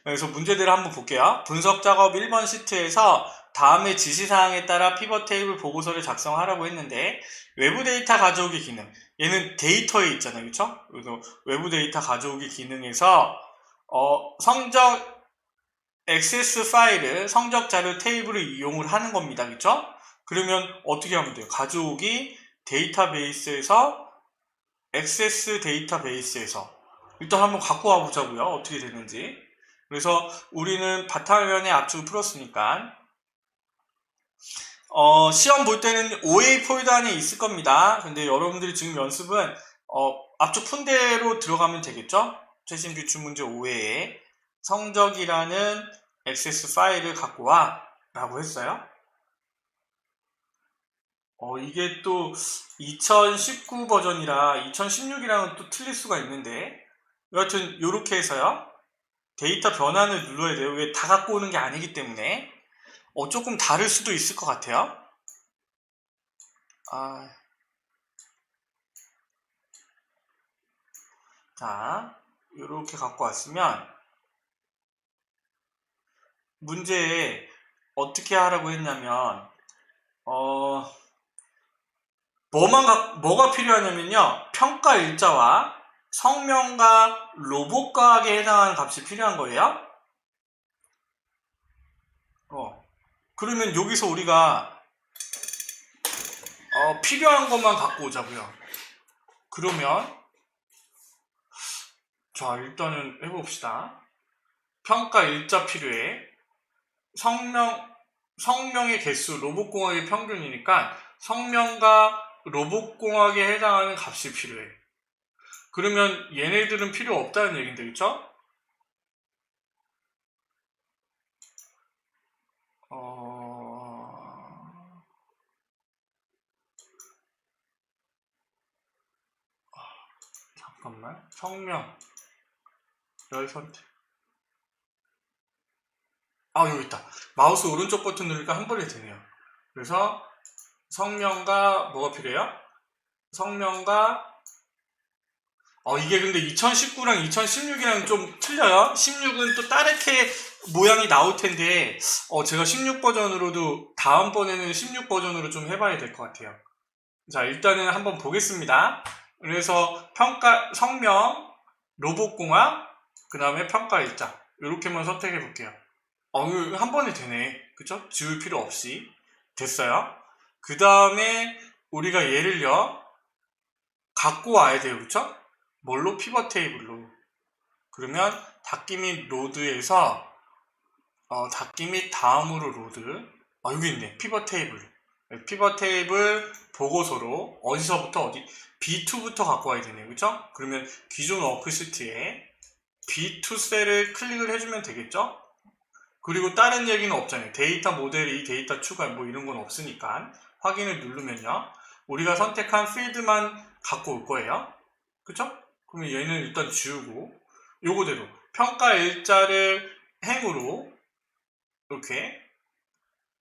그래서 문제들을 한번 볼게요. 분석 작업 1번 시트에서 다음의 지시사항에 따라 피벗 테이블 보고서를 작성하라고 했는데 외부 데이터 가져오기 기능 얘는 데이터에 있잖아요. 그쵸? 그래서 외부 데이터 가져오기 기능에서 성적 액세스 파일을 성적 자료 테이블을 이용을 하는 겁니다. 그쵸? 그러면 어떻게 하면 돼요? 가져오기 데이터베이스에서 액세스 데이터베이스에서 일단 한번 갖고 와 보자고요. 어떻게 되는지. 그래서 우리는 바탕화면에 압축을 풀었으니까 시험 볼 때는 OA 폴더 안에 있을 겁니다. 근데 여러분들이 지금 연습은 압축 푼 대로 들어가면 되겠죠? 최신 기출 문제 5회에 성적이라는 액세스 파일을 갖고 와 라고 했어요. 이게 또 2019 버전이라 2016이랑은 또 틀릴 수가 있는데 여하튼 요렇게 해서요. 데이터 변환을 눌러야 돼요. 왜 다 갖고 오는 게 아니기 때문에 조금 다를 수도 있을 것 같아요. 자, 이렇게 갖고 왔으면 문제에 어떻게 하라고 했냐면 뭐가 필요하냐면요. 평가 일자와 성명과 로봇 과학에 해당하는 값이 필요한 거예요. 그러면 여기서 우리가 필요한 것만 갖고 오자고요. 그러면 자, 일단은 해봅시다. 평가 일자 필요해. 성명의 개수, 로봇공학의 평균이니까 성명과 로봇공학에 해당하는 값이 필요해. 그러면 얘네들은 필요 없다는 얘긴데, 그쵸? 잠깐만. 성명, 열 선택. 여기 있다. 마우스 오른쪽 버튼 누르니까 한 번에 되네요. 그래서 성명과 뭐가 필요해요? 성명과 이게 근데 2019랑 2016이랑 좀 틀려요. 16은 또 다르게 모양이 나올 텐데 제가 16 버전으로도 다음번에는 16 버전으로 좀 해봐야 될 것 같아요. 자, 일단은 한번 보겠습니다. 그래서 평가, 성명, 로봇공학, 그 다음에 평가 일자 이렇게만 선택해 볼게요. 한 번에 되네. 그쵸? 지울 필요 없이 됐어요. 그 다음에 우리가 얘를요 갖고 와야 돼요. 그쵸? 뭘로? 피벗 테이블로. 그러면 닫기 및 로드에서 닫기 및 다음으로 로드. 여기 있네. 피벗 테이블. 피벗 테이블 보고서로 어디서부터 어디? B2부터 갖고 와야 되네요. 그쵸? 그러면 기존 워크시트에 B2 셀을 클릭을 해주면 되겠죠? 그리고 다른 얘기는 없잖아요. 데이터 모델, 이 데이터 추가 뭐 이런 건 없으니까 확인을 누르면요. 우리가 선택한 필드만 갖고 올 거예요. 그쵸? 그러면 얘는 일단 지우고 요거대로 평가 일자를 행으로 이렇게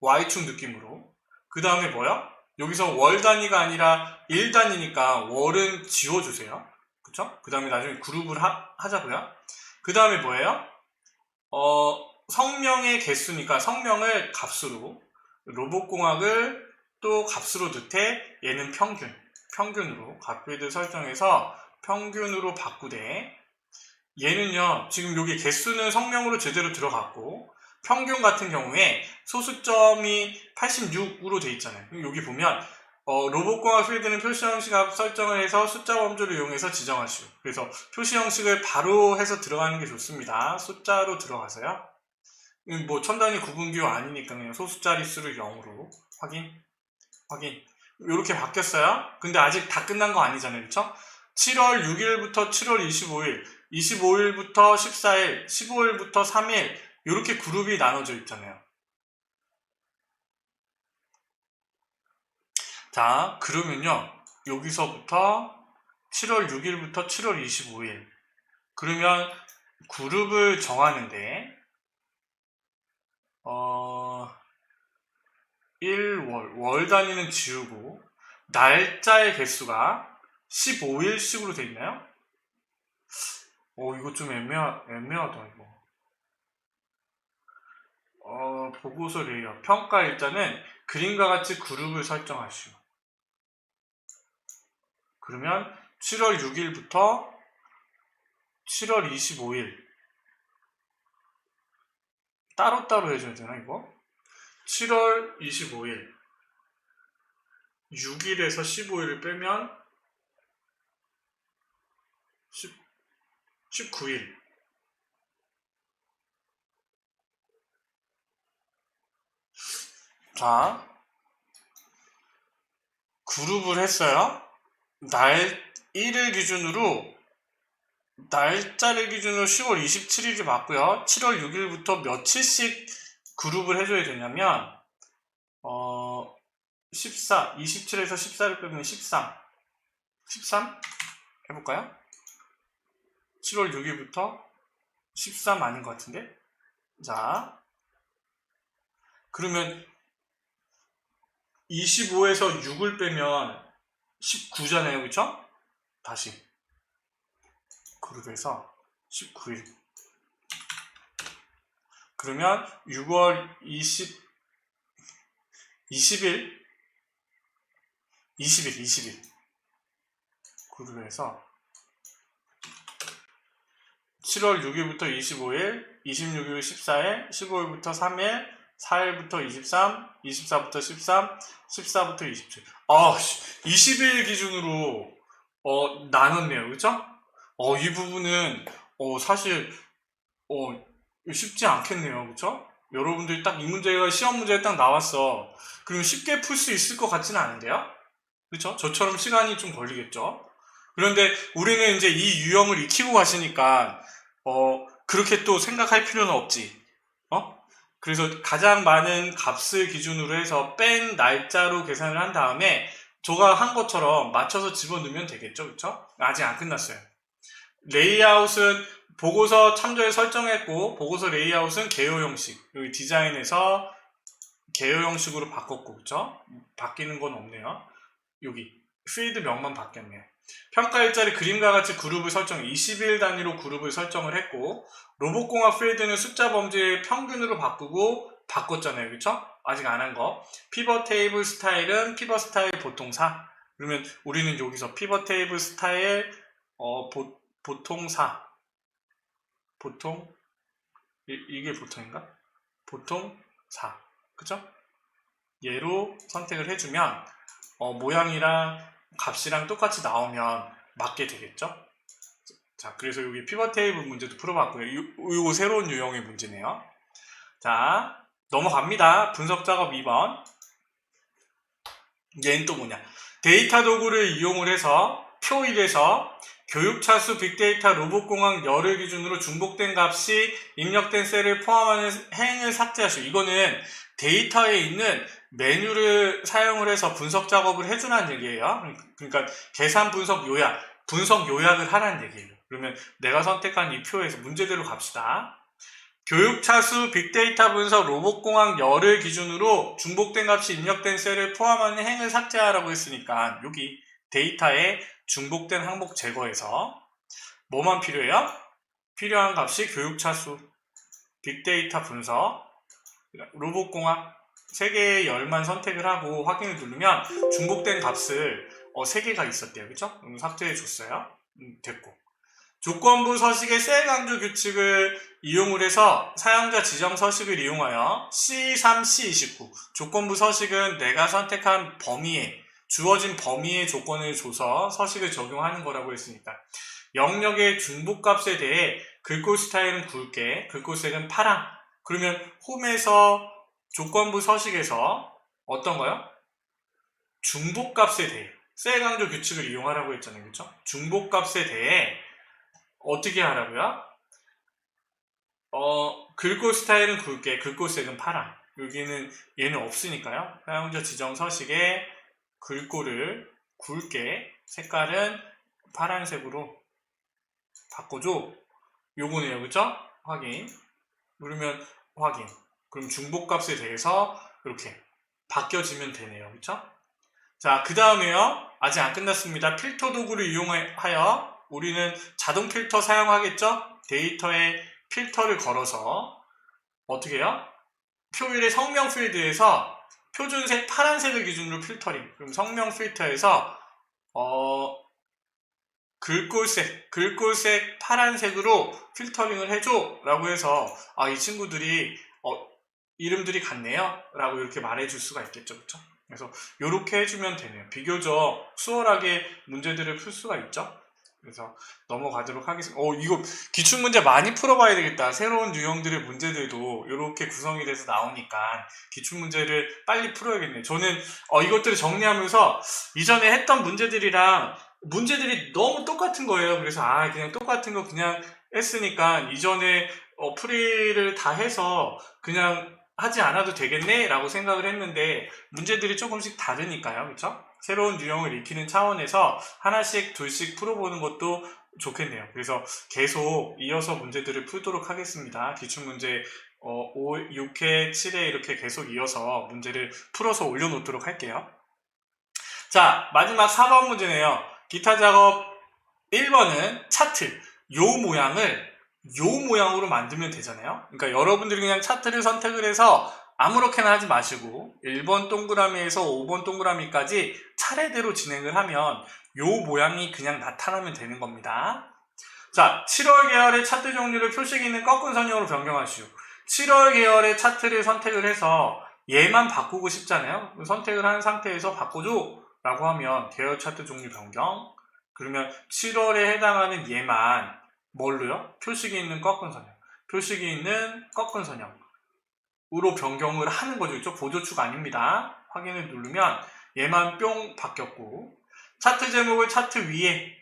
Y축 느낌으로 그 다음에 뭐야? 여기서 월 단위가 아니라 일 단위니까 월은 지워주세요. 그쵸? 그 다음에 나중에 그룹을 하자고요. 그 다음에 뭐예요? 성명의 개수니까 성명을 값으로, 로봇공학을 또 값으로 넣되 얘는 평균으로 값필드 설정해서 평균으로 바꾸되 얘는요 지금 여기 개수는 성명으로 제대로 들어갔고 평균 같은 경우에 소수점이 86으로 돼 있잖아요. 여기 보면 로봇공학 필드는 표시 형식 앞 설정을 해서 숫자 범주를 이용해서 지정하시오. 그래서 표시 형식을 바로 해서 들어가는 게 좋습니다. 숫자로 들어가서요. 뭐 첨단위 구분기호 아니니까 그냥 소수 자릿수를 0으로 확인 이렇게 바뀌었어요. 근데 아직 다 끝난 거 아니잖아요. 그쵸? 7월 6일부터 7월 25일 25일부터 14일 15일부터 3일 이렇게 그룹이 나눠져 있잖아요. 자, 그러면요 여기서부터 7월 6일부터 7월 25일 그러면 그룹을 정하는데 1월, 월 단위는 지우고 날짜의 개수가 15일씩으로 돼 있나요? 이거 좀 애매하다 이거. 보고서 레이어 평가 일자는 그림과 같이 그룹을 설정하시오. 그러면 7월 6일부터 7월 25일 따로따로 해줘야 되나 이거? 7월 25일 6일에서 15일을 빼면 19일 자 그룹을 했어요. 날 1일 기준으로 날짜를 기준으로 10월 27일이 맞고요. 7월 6일부터 며칠씩 그룹을 해줘야 되냐면 14, 27에서 14를 빼면 13 해볼까요? 7월 6일부터 13 아닌 것 같은데? 자 그러면 25에서 6을 빼면 19잖아요. 그쵸? 다시 그룹에서 19일 그러면 6월 20일 20일 그룹에서 7월 6일부터 25일 26일 14일 15일부터 3일 4일부터 23, 24부터 13, 14부터 27. 20일 기준으로 나눴네요. 그죠? 이 부분은 사실 쉽지 않겠네요. 그쵸? 여러분들이 딱 이 문제가 시험 문제에 딱 나왔어. 그러면 쉽게 풀 수 있을 것 같지는 않은데요? 그쵸? 저처럼 시간이 좀 걸리겠죠? 그런데 우리는 이제 이 유형을 익히고 가시니까, 그렇게 또 생각할 필요는 없지. 그래서 가장 많은 값을 기준으로 해서 뺀 날짜로 계산을 한 다음에, 저가 한 것처럼 맞춰서 집어넣으면 되겠죠? 그쵸? 아직 안 끝났어요. 레이아웃은 보고서 참조에 설정했고, 보고서 레이아웃은 개요 형식, 여기 디자인에서 개요 형식으로 바꿨고, 그쵸? 바뀌는 건 없네요. 여기 필드 명만 바뀌었네요. 평가 일자리 그림과 같이 그룹을 설정, 20일 단위로 그룹을 설정을 했고, 로봇공학 필드는 숫자 범주의 평균으로 바꿨잖아요. 그쵸? 아직 안 한 거. 피벗 테이블 스타일은 피벗 스타일 보통사. 그러면 우리는 여기서 피벗 테이블 스타일 보통사, 보통, 이게 보통인가? 보통사, 그쵸? 얘로 선택을 해주면 모양이랑 값이랑 똑같이 나오면 맞게 되겠죠? 자, 그래서 여기 피벗 테이블 문제도 풀어봤고요. 이거 새로운 유형의 문제네요. 자, 넘어갑니다. 분석 작업 2번. 얘는 또 뭐냐? 데이터 도구를 이용을 해서 표 1에서 교육차수 빅데이터 로봇공학 열을 기준으로 중복된 값이 입력된 셀을 포함하는 행을 삭제하시오. 이거는 데이터에 있는 메뉴를 사용을 해서 분석 작업을 해주라는 얘기예요. 그러니까 계산 분석 요약을 하라는 얘기예요. 그러면 내가 선택한 이 표에서 문제대로 갑시다. 교육차수 빅데이터 분석 로봇공학 열을 기준으로 중복된 값이 입력된 셀을 포함하는 행을 삭제하라고 했으니까 여기 데이터에 중복된 항목 제거해서 뭐만 필요해요? 필요한 값이 교육차수 빅데이터 분석 로봇공학 3개의 열만 선택을 하고 확인을 누르면 중복된 값을 3개가 있었대요. 그쵸? 삭제해 줬어요. 됐고, 조건부 서식의 셀 강조 규칙을 이용을 해서 사용자 지정 서식을 이용하여 C3, C29 조건부 서식은 내가 선택한 범위에 주어진 범위의 조건을 줘서 서식을 적용하는 거라고 했으니까 영역의 중복값에 대해 글꼴 스타일은 굵게, 글꼴 색은 파랑. 그러면 홈에서 조건부 서식에서 어떤 거요? 중복값에 대해 셀 강조 규칙을 이용하라고 했잖아요. 그렇죠? 중복값에 대해 어떻게 하라고요? 글꼴 스타일은 굵게, 글꼴 색은 파랑. 여기는 얘는 없으니까요. 사용자 지정 서식에 글꼴을 굵게, 색깔은 파란색으로 바꿔줘. 요거네요. 그쵸? 확인. 누르면 확인. 그럼 중복값에 대해서 이렇게 바뀌어지면 되네요. 그쵸? 자, 그 다음에요. 아직 안 끝났습니다. 필터 도구를 이용하여 우리는 자동 필터 사용하겠죠? 데이터에 필터를 걸어서 어떻게 해요? 표일의 성명 필드에서 표준색 파란색을 기준으로 필터링. 그럼 성명 필터에서 글꼴색 파란색으로 필터링을 해줘 라고 해서 이 친구들이 이름들이 같네요 라고 이렇게 말해줄 수가 있겠죠. 그쵸? 그래서 이렇게 해주면 되네요. 비교적 수월하게 문제들을 풀 수가 있죠. 그래서 넘어가도록 하겠습니다. 이거 기출문제 많이 풀어봐야 되겠다. 새로운 유형들의 문제들도 이렇게 구성이 돼서 나오니까 기출문제를 빨리 풀어야겠네요. 저는 이것들을 정리하면서 이전에 했던 문제들이 너무 똑같은 거예요. 그래서 그냥 똑같은 거 그냥 했으니까 이전에 풀이를 다 해서 그냥 하지 않아도 되겠네 라고 생각을 했는데 문제들이 조금씩 다르니까요. 그렇죠? 새로운 유형을 익히는 차원에서 하나씩 둘씩 풀어보는 것도 좋겠네요. 그래서 계속 이어서 문제들을 풀도록 하겠습니다. 기출문제 5, 6회, 7회 이렇게 계속 이어서 문제를 풀어서 올려놓도록 할게요. 자, 마지막 4번 문제네요. 기타 작업 1번은 차트, 요 모양으로 만들면 되잖아요. 그러니까 여러분들이 그냥 차트를 선택을 해서 아무렇게나 하지 마시고 1번 동그라미에서 5번 동그라미까지 차례대로 진행을 하면 요 모양이 그냥 나타나면 되는 겁니다. 자, 7월 계열의 차트 종류를 표식 있는 꺾은 선형으로 변경하시오. 7월 계열의 차트를 선택을 해서 얘만 바꾸고 싶잖아요. 선택을 한 상태에서 바꿔줘 라고 하면 계열 차트 종류 변경, 그러면 7월에 해당하는 얘만 뭘로요? 표식이 있는 꺾은 선형, 표식이 있는 꺾은 선형으로 변경을 하는 거죠. 그렇죠? 보조축 아닙니다. 확인을 누르면 얘만 뿅 바뀌었고, 차트 제목을 차트 위에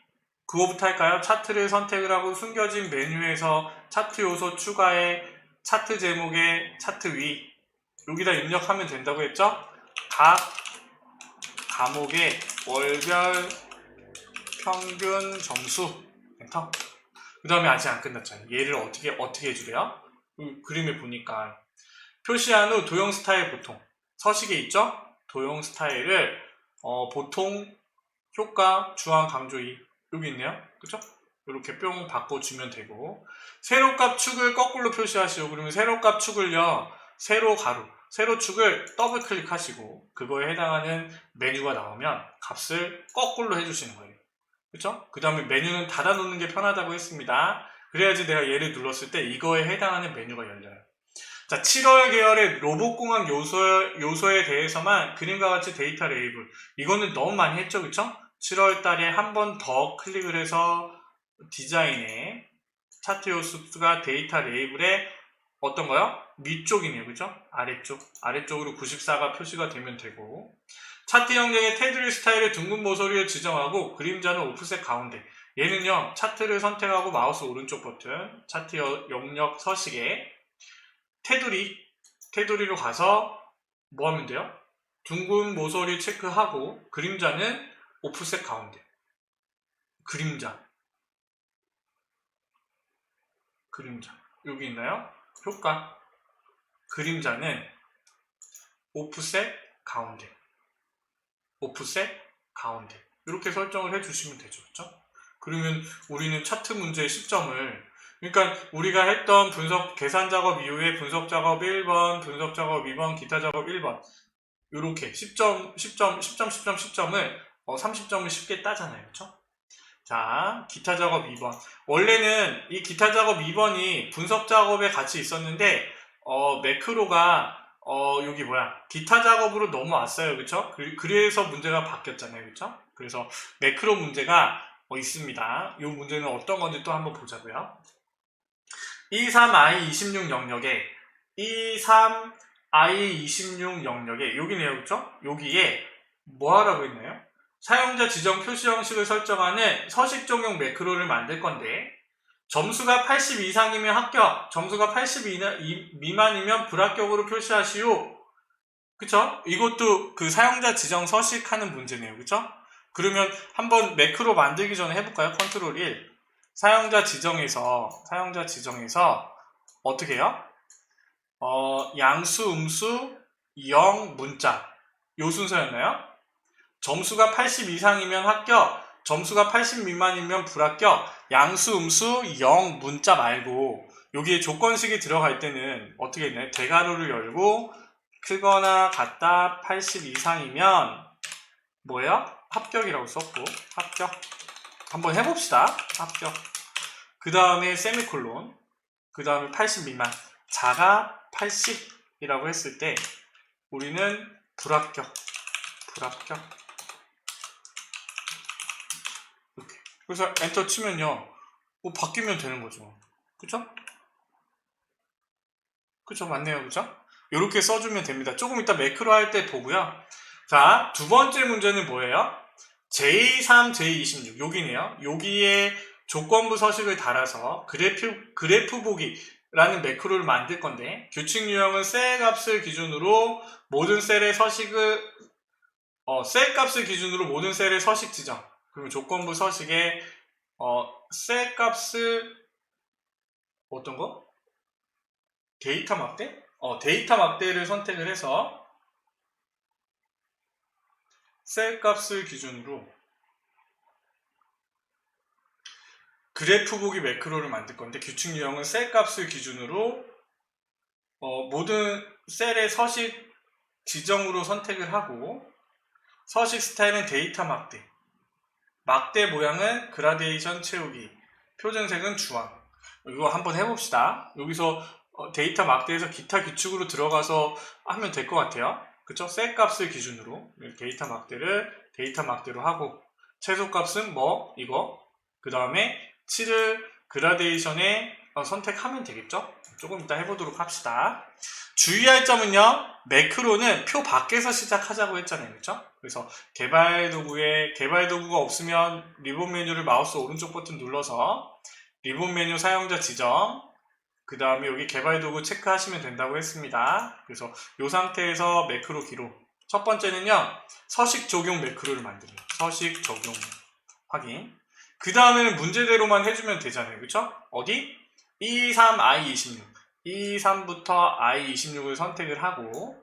그거부터 할까요? 차트를 선택을 하고 숨겨진 메뉴에서 차트 요소 추가에 차트 제목에 차트 위 여기다 입력하면 된다고 했죠? 각 과목의 월별 평균 점수 엔터. 그 다음에 아직 안 끝났잖아요. 얘를 어떻게 해주래요? 그림을 보니까 표시한 후 도형 스타일 보통 서식에 있죠? 도형 스타일을 보통 효과 주황 강조 2 여기 있네요. 그쵸? 이렇게 뿅 바꿔주면 되고, 세로값 축을 거꾸로 표시하시오. 그러면 세로값 축을요, 세로 가로, 세로축을 더블 클릭하시고 그거에 해당하는 메뉴가 나오면 값을 거꾸로 해주시는 거예요. 그쵸? 그 다음에 메뉴는 닫아놓는 게 편하다고 했습니다. 그래야지 내가 얘를 눌렀을 때 이거에 해당하는 메뉴가 열려요. 자, 7월 계열의 로봇공학 요소에 대해서만 그림과 같이 데이터 레이블, 이거는 너무 많이 했죠, 그쵸? 7월 달에 한 번 더 클릭을 해서 디자인에 차트 요소가 데이터 레이블에 어떤 거요? 위쪽이네요, 그죠? 아래쪽으로 94가 표시가 되면 되고, 차트 영역의 테두리 스타일을 둥근 모서리를 지정하고 그림자는 오프셋 가운데. 얘는요, 차트를 선택하고 마우스 오른쪽 버튼, 차트 영역 서식에 테두리로 가서 뭐 하면 돼요? 둥근 모서리 체크하고 그림자는 오프셋 가운데. 그림자 여기 있나요? 효과 그림자는 오프셋 가운데 이렇게 설정을 해주시면 되죠. 그렇죠? 그러면 우리는 차트 문제의 시점을, 그러니까 우리가 했던 분석 계산 작업 이후에 분석 작업 1번, 분석 작업 2번, 기타 작업 1번 이렇게 10점을 30점을 쉽게 따잖아요. 그렇죠? 자, 기타 작업 2번. 원래는 이 기타 작업 2번이 분석 작업에 같이 있었는데 매크로가 여기 기타 작업으로 넘어왔어요. 그쵸? 그래서 문제가 바뀌었잖아요. 그쵸? 그래서 매크로 문제가 있습니다. 이 문제는 어떤 건지 또 한번 보자고요. 23i26 영역에 23i26 영역에 여기네요. 그쵸? 여기에 뭐 하라고 했나요? 사용자 지정 표시 형식을 설정하는 서식 적용 매크로를 만들 건데, 점수가 80 이상이면 합격, 점수가 80 미만이면 불합격으로 표시하시오. 그쵸? 이것도 그 사용자 지정 서식하는 문제네요. 그쵸? 그러면 한번 매크로 만들기 전에 해볼까요? 컨트롤 1. 사용자 지정에서 어떻게 해요? 양수, 음수, 0, 문자. 요 순서였나요? 점수가 80 이상이면 합격, 점수가 80 미만이면 불합격, 양수, 음수, 0, 문자 말고 여기에 조건식이 들어갈 때는 어떻게 했나요? 대괄호를 열고 크거나 같다 80 이상이면 뭐예요? 합격이라고 썼고, 합격. 한번 해봅시다. 합격. 그 다음에 세미콜론, 그 다음에 80 미만, 자가 80이라고 했을 때 우리는 불합격. 이렇게. 그래서 엔터 치면요, 바뀌면 되는 거죠. 그쵸? 맞네요. 그쵸? 이렇게 써주면 됩니다. 조금 이따 매크로 할 때 보고요. 자, 두 번째 문제는 뭐예요? J3, J26 여기네요. 여기에 조건부 서식을 달아서 그래프 보기라는 매크로를 만들 건데, 규칙 유형은 셀 값을 기준으로 모든 셀의 서식을 셀 값을 기준으로 모든 셀의 서식 지정. 그리고 조건부 서식에 셀 값을 어떤 거? 데이터 막대? 데이터 막대를 선택을 해서 셀 값을 기준으로 그래프 보기 매크로를 만들 건데, 규칙 유형은 셀 값을 기준으로 모든 셀의 서식 지정으로 선택을 하고, 서식 스타일은 데이터 막대 모양은 그라데이션 채우기, 표준색은 주황. 이거 한번 해봅시다. 여기서 데이터 막대에서 기타 규칙으로 들어가서 하면 될 것 같아요. 그쵸? 셀 값을 기준으로 데이터 막대로 하고, 최소 값은 뭐 이거, 그 다음에 7을 그라데이션에 선택하면 되겠죠? 조금 이따 해보도록 합시다. 주의할 점은요, 매크로는 표 밖에서 시작하자고 했잖아요. 그쵸? 그래서 개발 도구가 없으면 리본 메뉴를 마우스 오른쪽 버튼 눌러서 리본 메뉴 사용자 지정, 그 다음에 여기 개발 도구 체크하시면 된다고 했습니다. 그래서 이 상태에서 매크로 기록. 첫 번째는요, 서식 적용 매크로를 만들어요. 서식 적용 확인. 그 다음에는 문제대로만 해주면 되잖아요. 그쵸? 어디? 23, I26. 23부터 I26을 선택을 하고,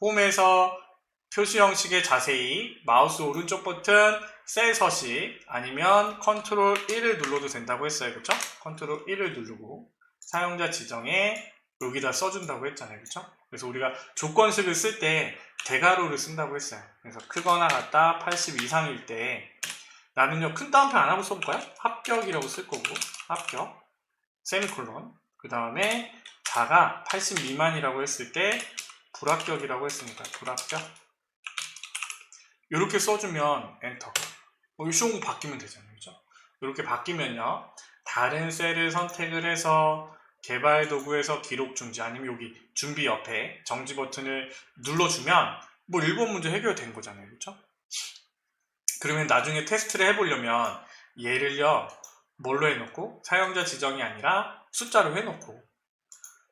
홈에서 표시 형식에 자세히 마우스 오른쪽 버튼 셀 서식 아니면 컨트롤 1을 눌러도 된다고 했어요. 그쵸? 컨트롤 1을 누르고 사용자 지정에 여기다 써준다고 했잖아요. 그쵸? 그래서 우리가 조건식을 쓸 때 대괄호를 쓴다고 했어요. 그래서 크거나 같다 80 이상일 때 나는요, 큰 따옴표 안 하고 써볼까요? 합격이라고 쓸 거고, 합격, 세미콜론. 그 다음에 자가 80 미만이라고 했을 때 불합격이라고 했으니까 불합격. 이렇게 써주면 엔터. 숑 바뀌면 되잖아요. 그죠? 이렇게 바뀌면요, 다른 셀을 선택을 해서 개발 도구에서 기록 중지 아니면 여기 준비 옆에 정지 버튼을 눌러주면 뭐 1번 문제 해결된 거잖아요. 그렇죠? 그러면 나중에 테스트를 해보려면 얘를요, 뭘로 해놓고 사용자 지정이 아니라 숫자로 해놓고,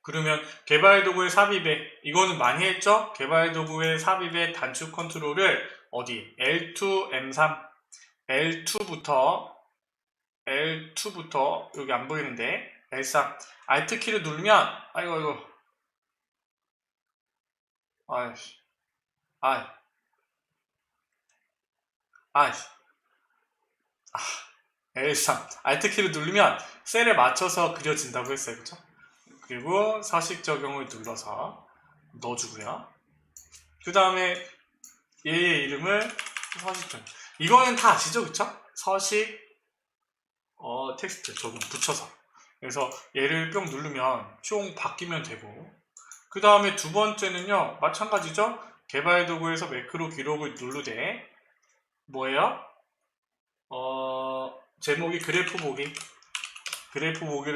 그러면 개발 도구의 삽입에, 이거는 많이 했죠? 개발 도구의 삽입의 단축 컨트롤을 어디? L2, M3, L2부터 여기 안 보이는데 L3 Alt 키를 누르면 아이고 아이씨 L3 Alt 키를 누르면 셀에 맞춰서 그려진다고 했어요. 그쵸? 그리고 서식 적용을 눌러서 넣어주고요. 그 다음에 얘의 이름을 서식 적용. 이거는 다 아시죠? 그쵸? 서식 텍스트 적용 붙여서. 그래서 얘를 뿅 누르면 뿅 바뀌면 되고, 그 다음에 두 번째는요, 마찬가지죠? 개발 도구에서 매크로 기록을 누르되 뭐예요? 제목이 그래프 보기를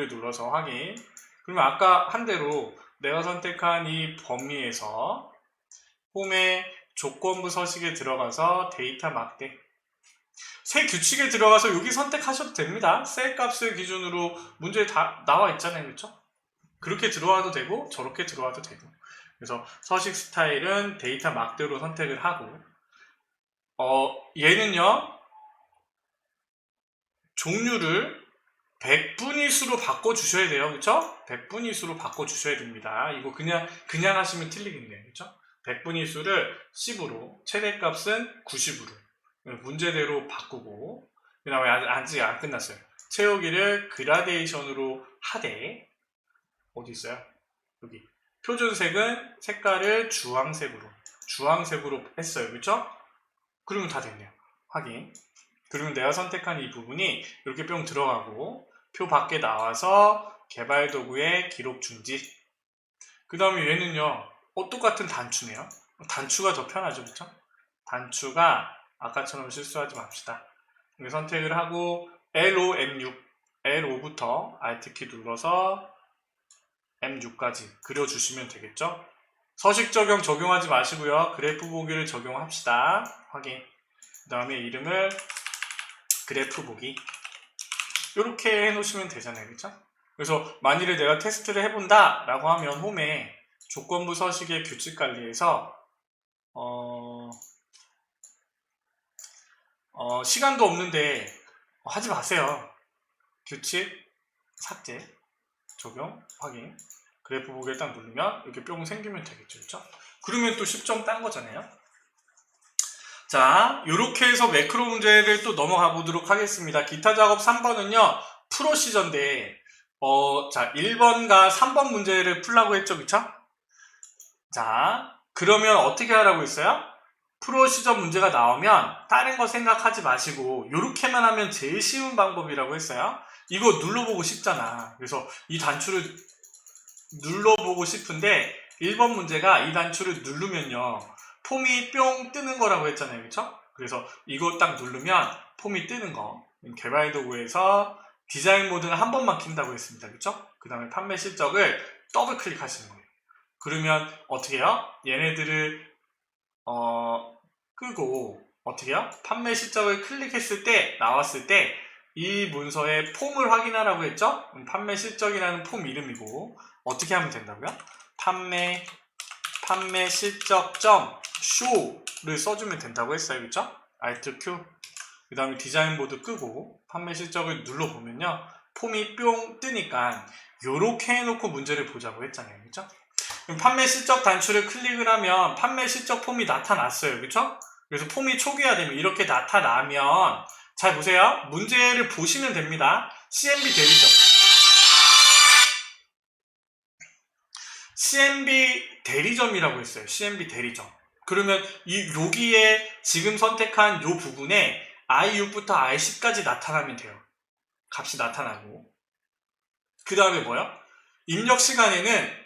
눌러서 확인. 그러면 아까 한 대로 내가 선택한 이 범위에서 홈의 조건부 서식에 들어가서 데이터 막대, 새 규칙에 들어가서 여기 선택하셔도 됩니다. 셀 값을 기준으로 문제에 다 나와 있잖아요. 그렇죠? 그렇게 들어와도 되고 저렇게 들어와도 되고. 그래서 서식 스타일은 데이터 막대로 선택을 하고, 얘는요, 종류를 100분위수로 바꿔주셔야 돼요. 그쵸? 100분위수로 바꿔주셔야 됩니다. 이거 그냥 하시면 틀리겠네요. 그쵸? 100분위수를 10으로, 최대값은 90으로 문제대로 바꾸고, 그 다음에 아직 안 끝났어요. 채우기를 그라데이션으로 하되, 어디 있어요? 여기. 표준색은 색깔을 주황색으로 했어요. 그쵸? 그러면 다 됐네요. 확인. 그러면 내가 선택한 이 부분이 이렇게 뿅 들어가고, 표 밖에 나와서 개발 도구의 기록 중지. 그 다음에 얘는요, 똑같은 단추네요. 단추가 더 편하죠. 그쵸? 단추가 아까처럼 실수하지 맙시다. 여기 선택을 하고 L5, M6, L5부터 Alt키 눌러서 M6까지 그려주시면 되겠죠? 서식 적용하지 마시고요. 그래프 보기를 적용합시다. 확인. 그 다음에 이름을 그래프 보기. 이렇게 해놓으시면 되잖아요. 그쵸? 그래서 만일에 내가 테스트를 해본다 라고 하면 홈에 조건부 서식의 규칙 관리에서 시간도 없는데 하지 마세요. 규칙 삭제, 적용, 확인. 그래프 보기를 딱 누르면 이렇게 뿅 생기면 되겠죠. 그렇죠? 그러면 또 10점 딴 거잖아요. 자, 이렇게 해서 매크로 문제를 또 넘어가 보도록 하겠습니다. 기타 작업 3번은요, 프로시저인데, 자, 1번과 3번 문제를 풀라고 했죠. 그쵸? 자, 그러면 어떻게 하라고 했어요? 프로시저 문제가 나오면 다른 거 생각하지 마시고 이렇게만 하면 제일 쉬운 방법이라고 했어요. 이거 눌러보고 싶잖아. 그래서 이 단추를 눌러보고 싶은데 1번 문제가 이 단추를 누르면요 폼이 뿅 뜨는 거라고 했잖아요. 그쵸? 그래서 이거 딱 누르면 폼이 뜨는 거. 개발 도구에서 디자인 모드는 한 번만 킨다고 했습니다. 그쵸? 그 다음에 판매 실적을 더블 클릭하시는 거예요. 그러면 어떻게 해요? 얘네들을 끄고 어떻게 해요? 판매 실적을 클릭했을 때 나왔을 때 이 문서의 폼을 확인하라고 했죠? 판매 실적이라는 폼 이름이고 어떻게 하면 된다고요? 판매 실적 점 show를 써주면 된다고 했어요. 그쵸? Alt Q 그 다음에 디자인 보드 끄고 판매 실적을 눌러보면요 폼이 뿅 뜨니까 요렇게 해놓고 문제를 보자고 했잖아요. 그쵸? 그럼 판매 실적 단추를 클릭을 하면 판매 실적 폼이 나타났어요. 그쵸? 그래서 폼이 초기화되면 이렇게 나타나면 잘 보세요. 문제를 보시면 됩니다. CMB 대리점. CMB 대리점이라고 했어요. CMB 대리점. 그러면 여기에 지금 선택한 요 부분에 I6부터 I10까지 나타나면 돼요. 값이 나타나고. 그 다음에 뭐요? 입력 시간에는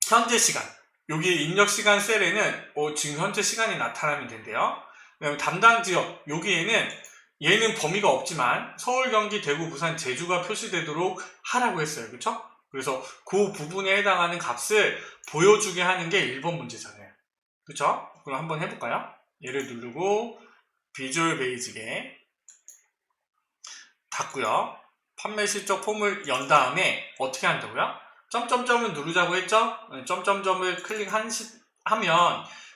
현재 시간. 여기 입력 시간 셀에는 지금 현재 시간이 나타나면 된대요. 그다음에 담당 지역. 여기에는 얘는 범위가 없지만 서울, 경기, 대구, 부산, 제주가 표시되도록 하라고 했어요. 그쵸? 그래서 그 부분에 해당하는 값을 보여주게 하는 게 1번 문제잖아요. 그쵸? 그럼 한번 해볼까요? 얘를 누르고 비주얼 베이직에 닫고요. 판매 실적 폼을 연 다음에 어떻게 한다고요? 점점점을 누르자고 했죠? 점점점을 클릭하면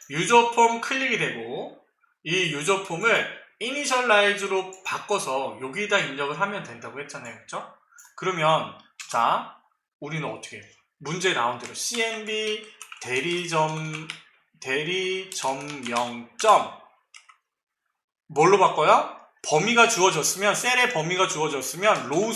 유저 폼 클릭이 되고 이 유저 폼을 이니셜라이즈로 바꿔서 여기다 입력을 하면 된다고 했잖아요. 그렇죠? 그러면 자 우리는 어떻게 해요? 문제 나온 대로 CMB 대리점명점 뭘로 바꿔요? 범위가 주어졌으면 셀의 범위가 주어졌으면 로우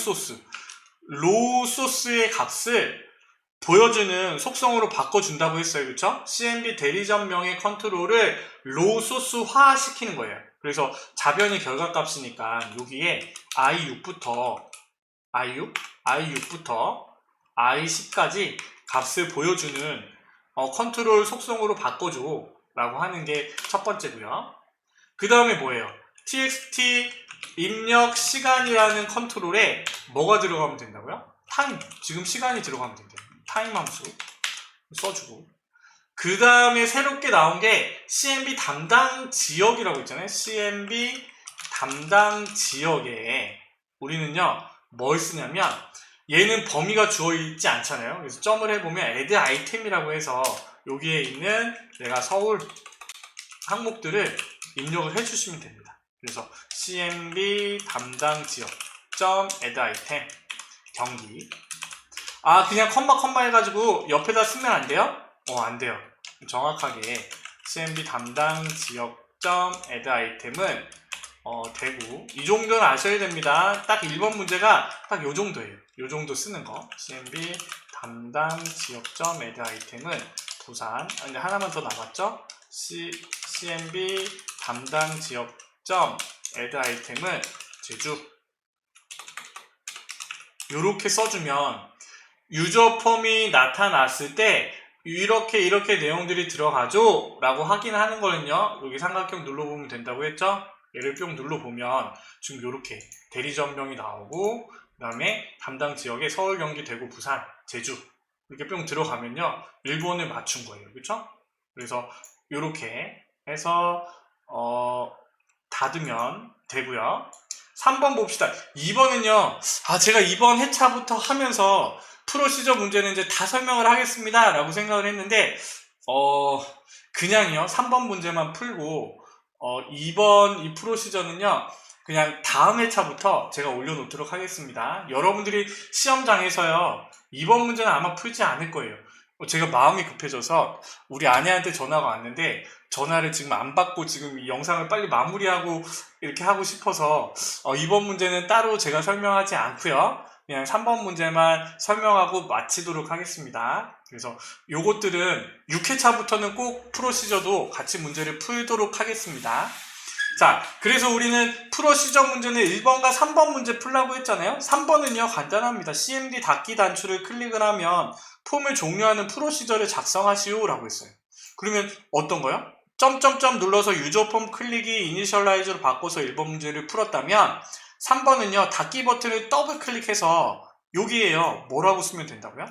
소스의 값을 보여주는 속성으로 바꿔준다고 했어요. 그쵸? CMB 대리점명의 컨트롤을 로우 소스화 시키는 거예요. 그래서 자변이 결과값이니까 여기에 I6부터 I10까지 값을 보여주는 컨트롤 속성으로 바꿔줘 라고 하는 게 첫 번째고요. 그 다음에 뭐예요? txt 입력 시간이라는 컨트롤에 뭐가 들어가면 된다고요? 타임, 지금 시간이 들어가면 된대요. 타임 함수 써주고 그 다음에 새롭게 나온 게 CMB 담당 지역이라고 있잖아요. CMB 담당 지역에 우리는요 뭘 쓰냐면 얘는 범위가 주어 있지 않잖아요. 그래서 점을 해보면 add item이라고 해서 여기에 있는 내가 서울 항목들을 입력을 해주시면 됩니다. 그래서 CMB 담당 지역 점 add item 경기 그냥 컴마 해가지고 옆에다 쓰면 안 돼요? 안 돼요. 정확하게 CMB 담당 지역점 add item은 대구 이 정도는 아셔야 됩니다. 딱 1번 문제가 딱 요 정도예요. 요 정도 쓰는 거 CMB 담당 지역점 add item은 부산 근데 하나만 더 남았죠? CMB 담당 지역점 add item은 제주 요렇게 써주면 유저 폼이 나타났을 때 이렇게 내용들이 들어가죠 라고 확인하는 거는요 여기 삼각형 눌러보면 된다고 했죠. 얘를 뿅 눌러보면 지금 이렇게 대리점명이 나오고 그 다음에 담당 지역에 서울, 경기, 대구, 부산, 제주 이렇게 뿅 들어가면요 일본을 맞춘 거예요. 그쵸? 그래서 이렇게 해서 닫으면 되고요. 3번 봅시다. 2번은요 제가 이번 회차부터 하면서 프로시저 문제는 이제 다 설명을 하겠습니다 라고 생각을 했는데 그냥요 3번 문제만 풀고 2번 이 프로시저는요 그냥 다음 회차부터 제가 올려놓도록 하겠습니다. 여러분들이 시험장에서요 2번 문제는 아마 풀지 않을 거예요. 제가 마음이 급해져서 우리 아내한테 전화가 왔는데 전화를 지금 안 받고 지금 이 영상을 빨리 마무리하고 이렇게 하고 싶어서 2번 문제는 따로 제가 설명하지 않고요 그냥 3번 문제만 설명하고 마치도록 하겠습니다. 그래서 요것들은 6회차부터는 꼭 프로시저도 같이 문제를 풀도록 하겠습니다. 자, 그래서 우리는 프로시저 문제는 1번과 3번 문제 풀라고 했잖아요. 3번은요, 간단합니다. CMD 닫기 단추를 클릭을 하면 폼을 종료하는 프로시저를 작성하시오 라고 했어요. 그러면 어떤 거요? 점점점 눌러서 유저 폼 클릭이 이니셜라이즈로 바꿔서 1번 문제를 풀었다면 3번은요, 닫기 버튼을 더블 클릭해서 여기에요, 뭐라고 쓰면 된다고요?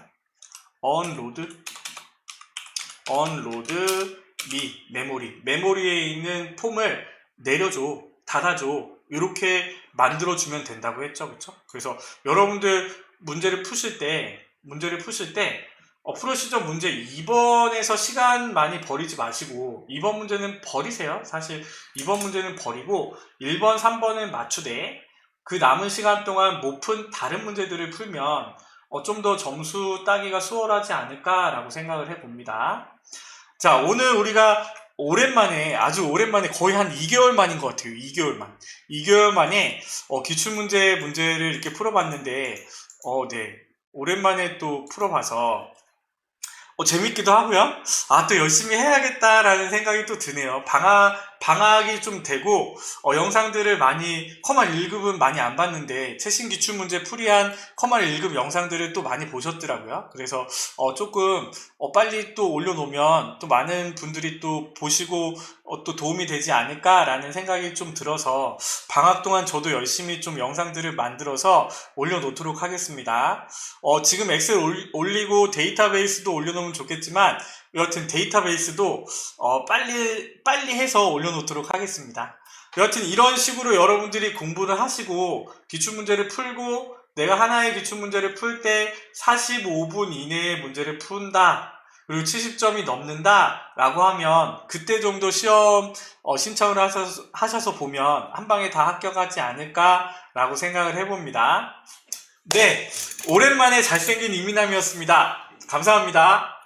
언로드 메모리에 있는 폼을 내려줘, 닫아줘, 이렇게 만들어주면 된다고 했죠, 그쵸? 그래서 여러분들 문제를 푸실 때 프로시저 문제 2번에서 시간 많이 버리지 마시고 2번 문제는 버리세요. 사실 2번 문제는 버리고 1번, 3번은 맞추되 그 남은 시간 동안 못 푼 다른 문제들을 풀면 좀 더 점수 따기가 수월하지 않을까라고 생각을 해봅니다. 자, 오늘 우리가 아주 오랜만에 거의 한 2개월 만인 것 같아요. 2개월 만에 기출문제를 이렇게 풀어봤는데, 네. 오랜만에 또 풀어봐서 재밌기도 하고요. 또 열심히 해야겠다라는 생각이 또 드네요. 방학이 좀 되고, 영상들을 커말 1급은 많이 안 봤는데, 최신 기출문제 풀이한 커말 1급 영상들을 또 많이 보셨더라고요. 그래서, 조금, 빨리 또 올려놓으면 또 많은 분들이 또 보시고, 또 도움이 되지 않을까라는 생각이 좀 들어서, 방학 동안 저도 열심히 좀 영상들을 만들어서 올려놓도록 하겠습니다. 지금 엑셀 올리고 데이터베이스도 올려놓으면 좋겠지만 여하튼 데이터베이스도 빨리 해서 올려놓도록 하겠습니다. 여하튼 이런 식으로 여러분들이 공부를 하시고 기출문제를 풀고 내가 하나의 기출문제를 풀 때 45분 이내에 문제를 푼다, 그리고 70점이 넘는다 라고 하면 그때 정도 시험 신청을 하셔서 보면 한 방에 다 합격하지 않을까 라고 생각을 해봅니다. 네, 오랜만에 잘생긴 이민남이었습니다. 감사합니다.